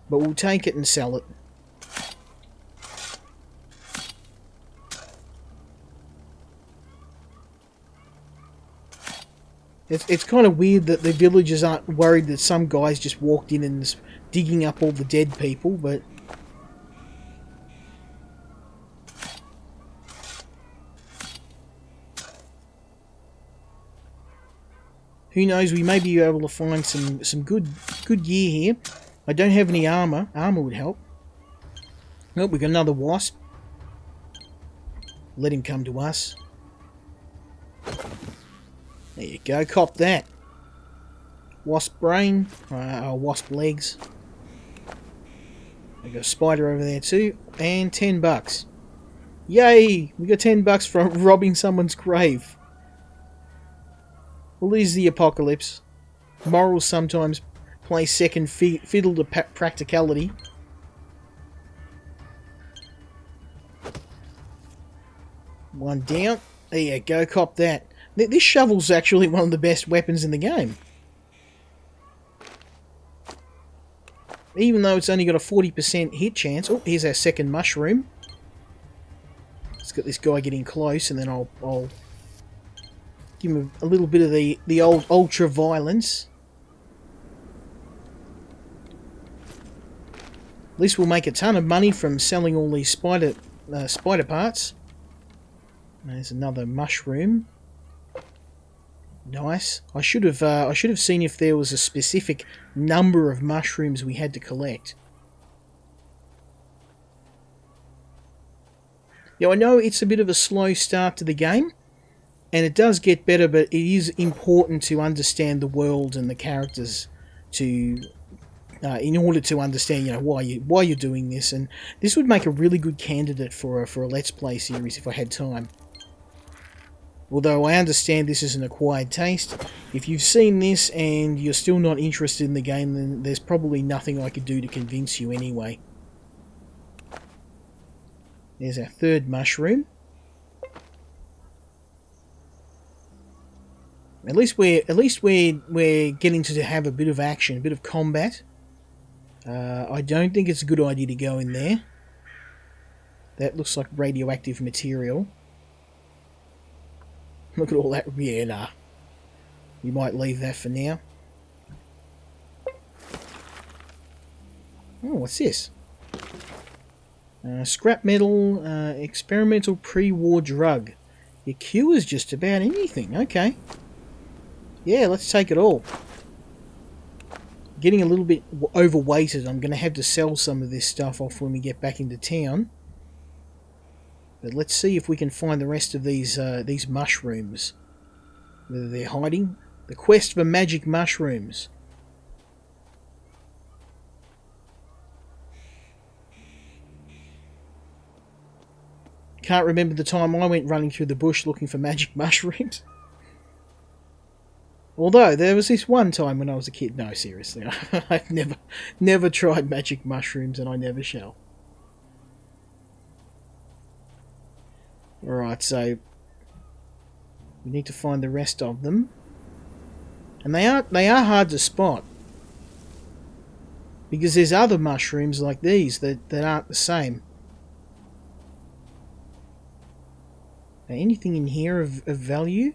But we'll take it and sell it. It's kind of weird that the villagers aren't worried that some guys just walked in and is digging up all the dead people, but... Who knows, we may be able to find some good gear here. I don't have any armour. Armour would help. Oh, we got another wasp. Let him come to us. There you go, cop that. Wasp brain, wasp legs. I got a spider over there too, and $10. Yay! We got $10 from robbing someone's grave. Well, this is the apocalypse. Morals sometimes play second fiddle to practicality. One down. There you go, cop that. This shovel's actually one of the best weapons in the game. Even though it's only got a 40% hit chance. Oh, here's our second mushroom. Let's get this guy getting close, and then I'll give him a little bit of the old ultra violence. At least we'll make a ton of money from selling all these spider parts. There's another mushroom. Nice. I should have seen if there was a specific number of mushrooms we had to collect. Yeah, I know it's a bit of a slow start to the game, and it does get better, but it is important to understand the world and the characters in order to understand, why you're doing this. And this would make a really good candidate for a Let's Play series if I had time. Although I understand this is an acquired taste. If you've seen this and you're still not interested in the game, then there's probably nothing I could do to convince you anyway. There's our third mushroom. At least we're getting to have a bit of action, a bit of combat. I don't think it's a good idea to go in there. That looks like radioactive material. Look at all that. Yeah, nah. You might leave that for now. Oh, what's this? Scrap metal, experimental pre-war drug. It cures just about anything. Okay. Yeah, let's take it all. Getting a little bit overweighted. I'm going to have to sell some of this stuff off when we get back into town. But let's see if we can find the rest of these mushrooms. Whether they're hiding. The quest for magic mushrooms. Can't remember the time I went running through the bush looking for magic mushrooms. Although, there was this one time when I was a kid. No, seriously. I've never tried magic mushrooms, and I never shall. Alright, so we need to find the rest of them. And they are hard to spot. Because there's other mushrooms like these that aren't the same. Now, anything in here of value?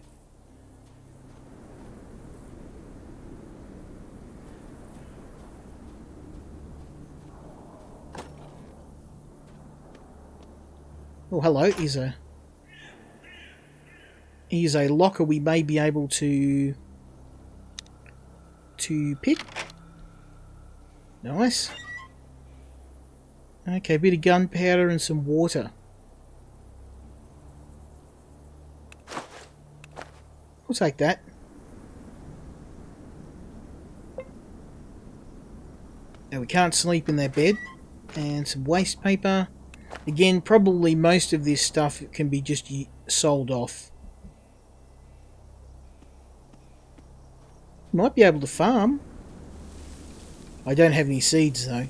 Oh, hello. Here's a locker we may be able to pick. Nice. Okay, a bit of gunpowder and some water. We'll take that. Now we can't sleep in that bed. And some waste paper. Again, probably most of this stuff can be just sold off. Might be able to farm. I don't have any seeds though.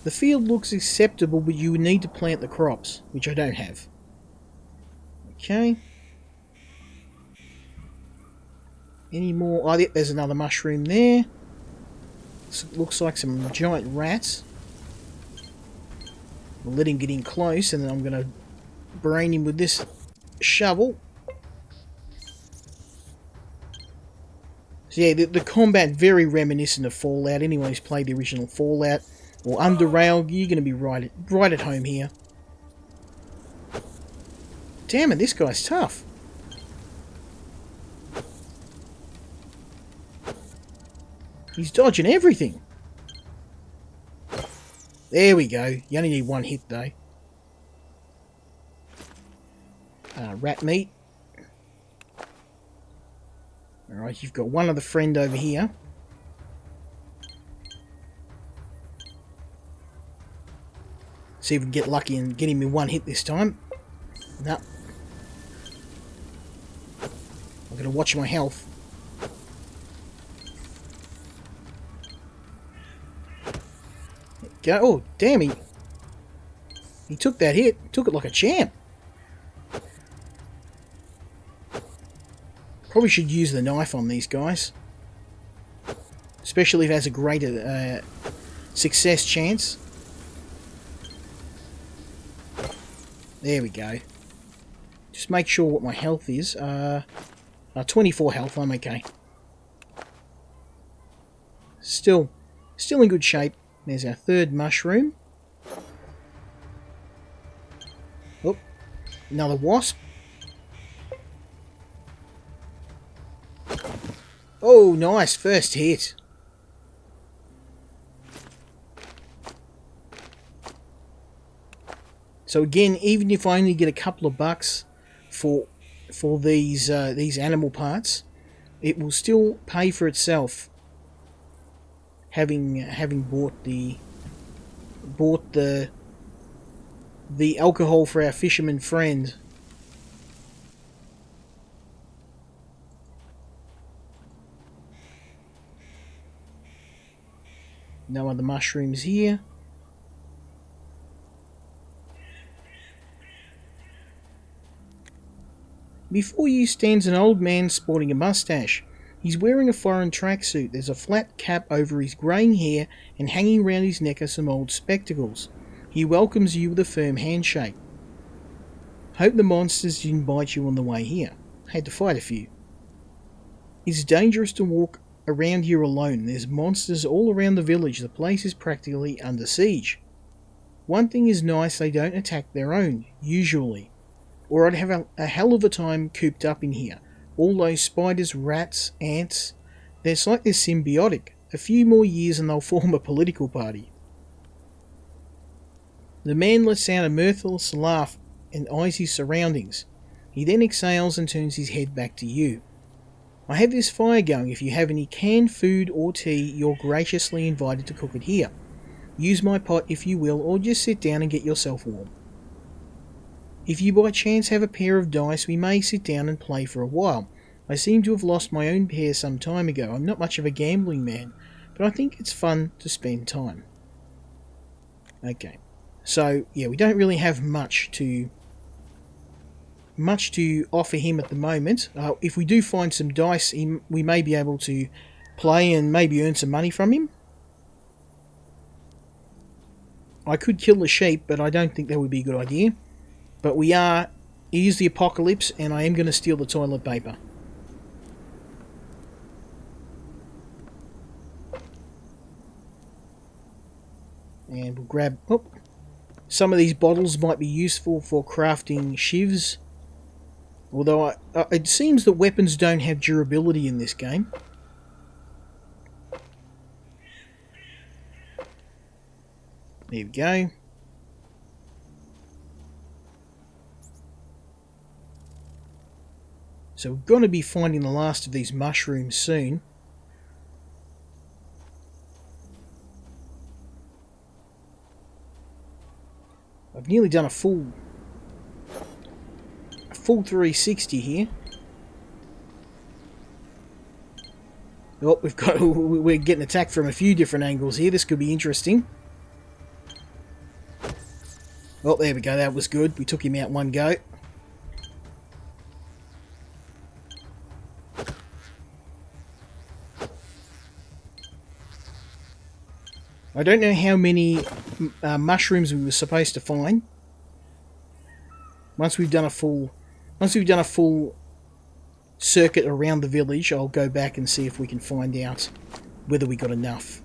The field looks acceptable, but you would need to plant the crops, which I don't have. Okay. Any more? Oh, yeah, there's another mushroom there. This looks like some giant rats. We'll let him get in close, and then I'm going to brain him with this shovel. So yeah, the combat very reminiscent of Fallout. Anyone who's played the original Fallout or Underrail, you're going to be right at home here. Damn it, this guy's tough. He's dodging everything. There we go. You only need one hit though. Rat meat. Alright, you've got one other friend over here. See if we can get lucky and get him in one hit this time. No. I've got to watch my health. Go. Oh, damn, he took that hit. Took it like a champ. Probably should use the knife on these guys. Especially if it has a greater success chance. There we go. Just make sure what my health is. 24 health, I'm okay. Still in good shape. There's our third mushroom. Oh, another wasp. Oh, nice. First hit. So again, even if I only get a couple of bucks for these animal parts, it will still pay for itself. Having bought the alcohol for our fisherman friend. No other mushrooms here. Before you stands an old man sporting a mustache. He's wearing a foreign tracksuit. There's a flat cap over his greying hair, and hanging round his neck are some old spectacles. He welcomes you with a firm handshake. Hope the monsters didn't bite you on the way here. Had to fight a few. It's dangerous to walk around here alone. There's monsters all around the village. The place is practically under siege. One thing is nice, they don't attack their own, usually. Or I'd have a hell of a time cooped up in here. All those spiders, rats, ants, they're like they're symbiotic. A few more years and they'll form a political party. The man lets out a mirthless laugh and eyes his surroundings. He then exhales and turns his head back to you. I have this fire going. If you have any canned food or tea, you're graciously invited to cook it here. Use my pot if you will, or just sit down and get yourself warm. If you by chance have a pair of dice, we may sit down and play for a while. I seem to have lost my own pair some time ago. I'm not much of a gambling man, but I think it's fun to spend time. Okay, so yeah, we don't really have much to offer him at the moment. If we do find some dice, we may be able to play and maybe earn some money from him. I could kill the sheep, but I don't think that would be a good idea. But it is the apocalypse, and I am going to steal the toilet paper. And we'll grab... Oh, some of these bottles might be useful for crafting shivs. Although it seems that weapons don't have durability in this game. There we go. So we're going to be finding the last of these mushrooms soon. I've nearly done a full 360 here. Oh, we're getting attacked from a few different angles here. This could be interesting. Oh, there we go. That was good. We took him out one go. I don't know how many mushrooms we were supposed to find. Once we've done a full circuit around the village, I'll go back and see if we can find out whether we got enough.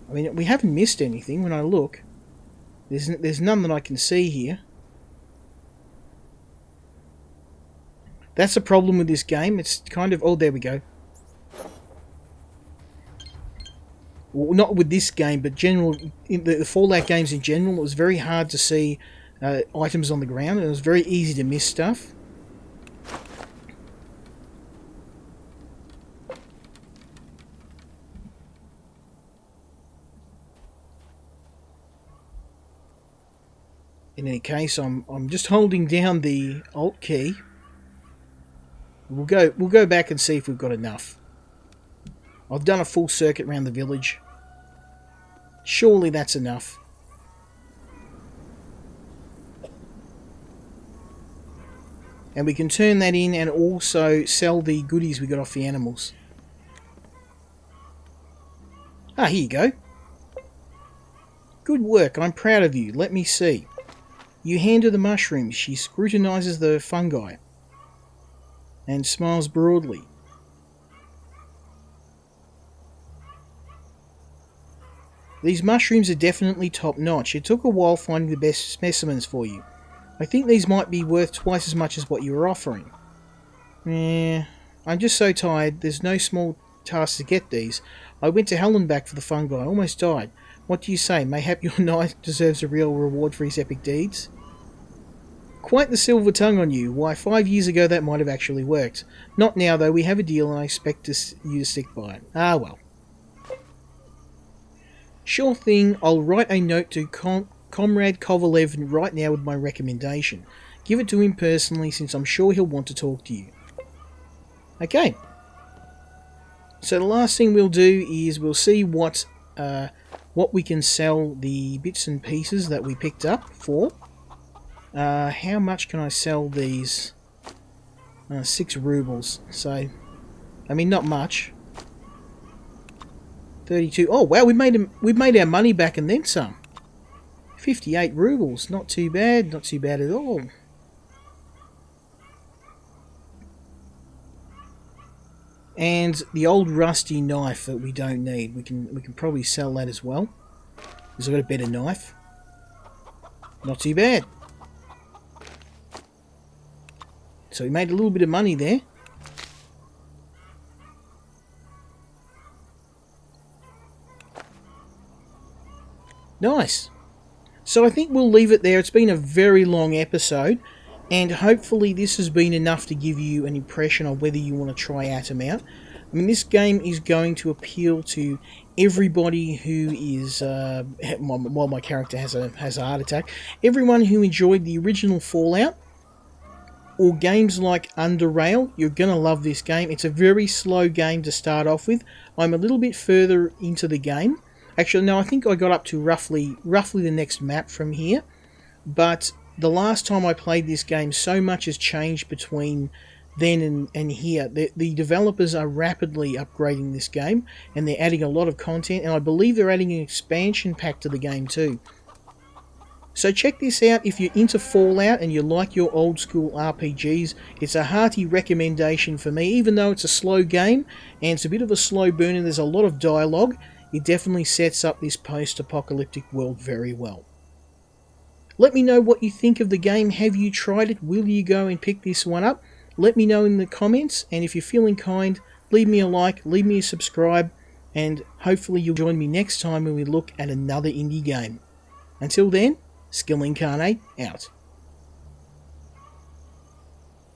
I mean, we haven't missed anything when I look. There's none that I can see here. That's the problem with this game. It's kind of... Oh, there we go. Well, not with this game, but in the Fallout games in general, it was very hard to see items on the ground, and it was very easy to miss stuff. In any case, I'm just holding down the Alt key. We'll go back and see if we've got enough. I've done a full circuit around the village. Surely that's enough. And we can turn that in and also sell the goodies we got off the animals. Ah, here you go. Good work, I'm proud of you. Let me see. You hand her the mushrooms. She scrutinises the fungi and smiles broadly. These mushrooms are definitely top-notch. It took a while finding the best specimens for you. I think these might be worth twice as much as what you were offering. I'm just so tired. There's no small task to get these. I went to hell and back for the fungi. I almost died. What do you say? Mayhap your knight deserves a real reward for his epic deeds? Quite the silver tongue on you. Why, 5 years ago that might have actually worked. Not now, though. We have a deal and I expect you to stick by it. Ah, well. Sure thing. I'll write a note to Comrade Kovalev right now with my recommendation. Give it to him personally, since I'm sure he'll want to talk to you. Okay. So the last thing we'll do is we'll see what we can sell the bits and pieces that we picked up for. How much can I sell these? 6 rubles. So, I mean, not much. 32. Oh wow, we made our money back and then some. 58 rubles. Not too bad. Not too bad at all. And the old rusty knife that we don't need. We can probably sell that as well. Because I've got a better knife. Not too bad. So we made a little bit of money there. Nice. So I think we'll leave it there. It's been a very long episode, and hopefully this has been enough to give you an impression of whether you want to try Atom out. I mean, this game is going to appeal to everybody who is, while my character has a heart attack, everyone who enjoyed the original Fallout, or games like Underrail. You're going to love this game. It's a very slow game to start off with. I'm a little bit further into the game. Actually, no, I think I got up to roughly the next map from here. But the last time I played this game, so much has changed between then and here. The developers are rapidly upgrading this game, and they're adding a lot of content, and I believe they're adding an expansion pack to the game too. So check this out if you're into Fallout and you like your old school RPGs. It's a hearty recommendation for me, even though it's a slow game and it's a bit of a slow burn and there's a lot of dialogue. It definitely sets up this post-apocalyptic world very well. Let me know what you think of the game. Have you tried it? Will you go and pick this one up? Let me know in the comments, and if you're feeling kind, leave me a like, leave me a subscribe, and hopefully you'll join me next time when we look at another indie game. Until then, Skill Incarnate out.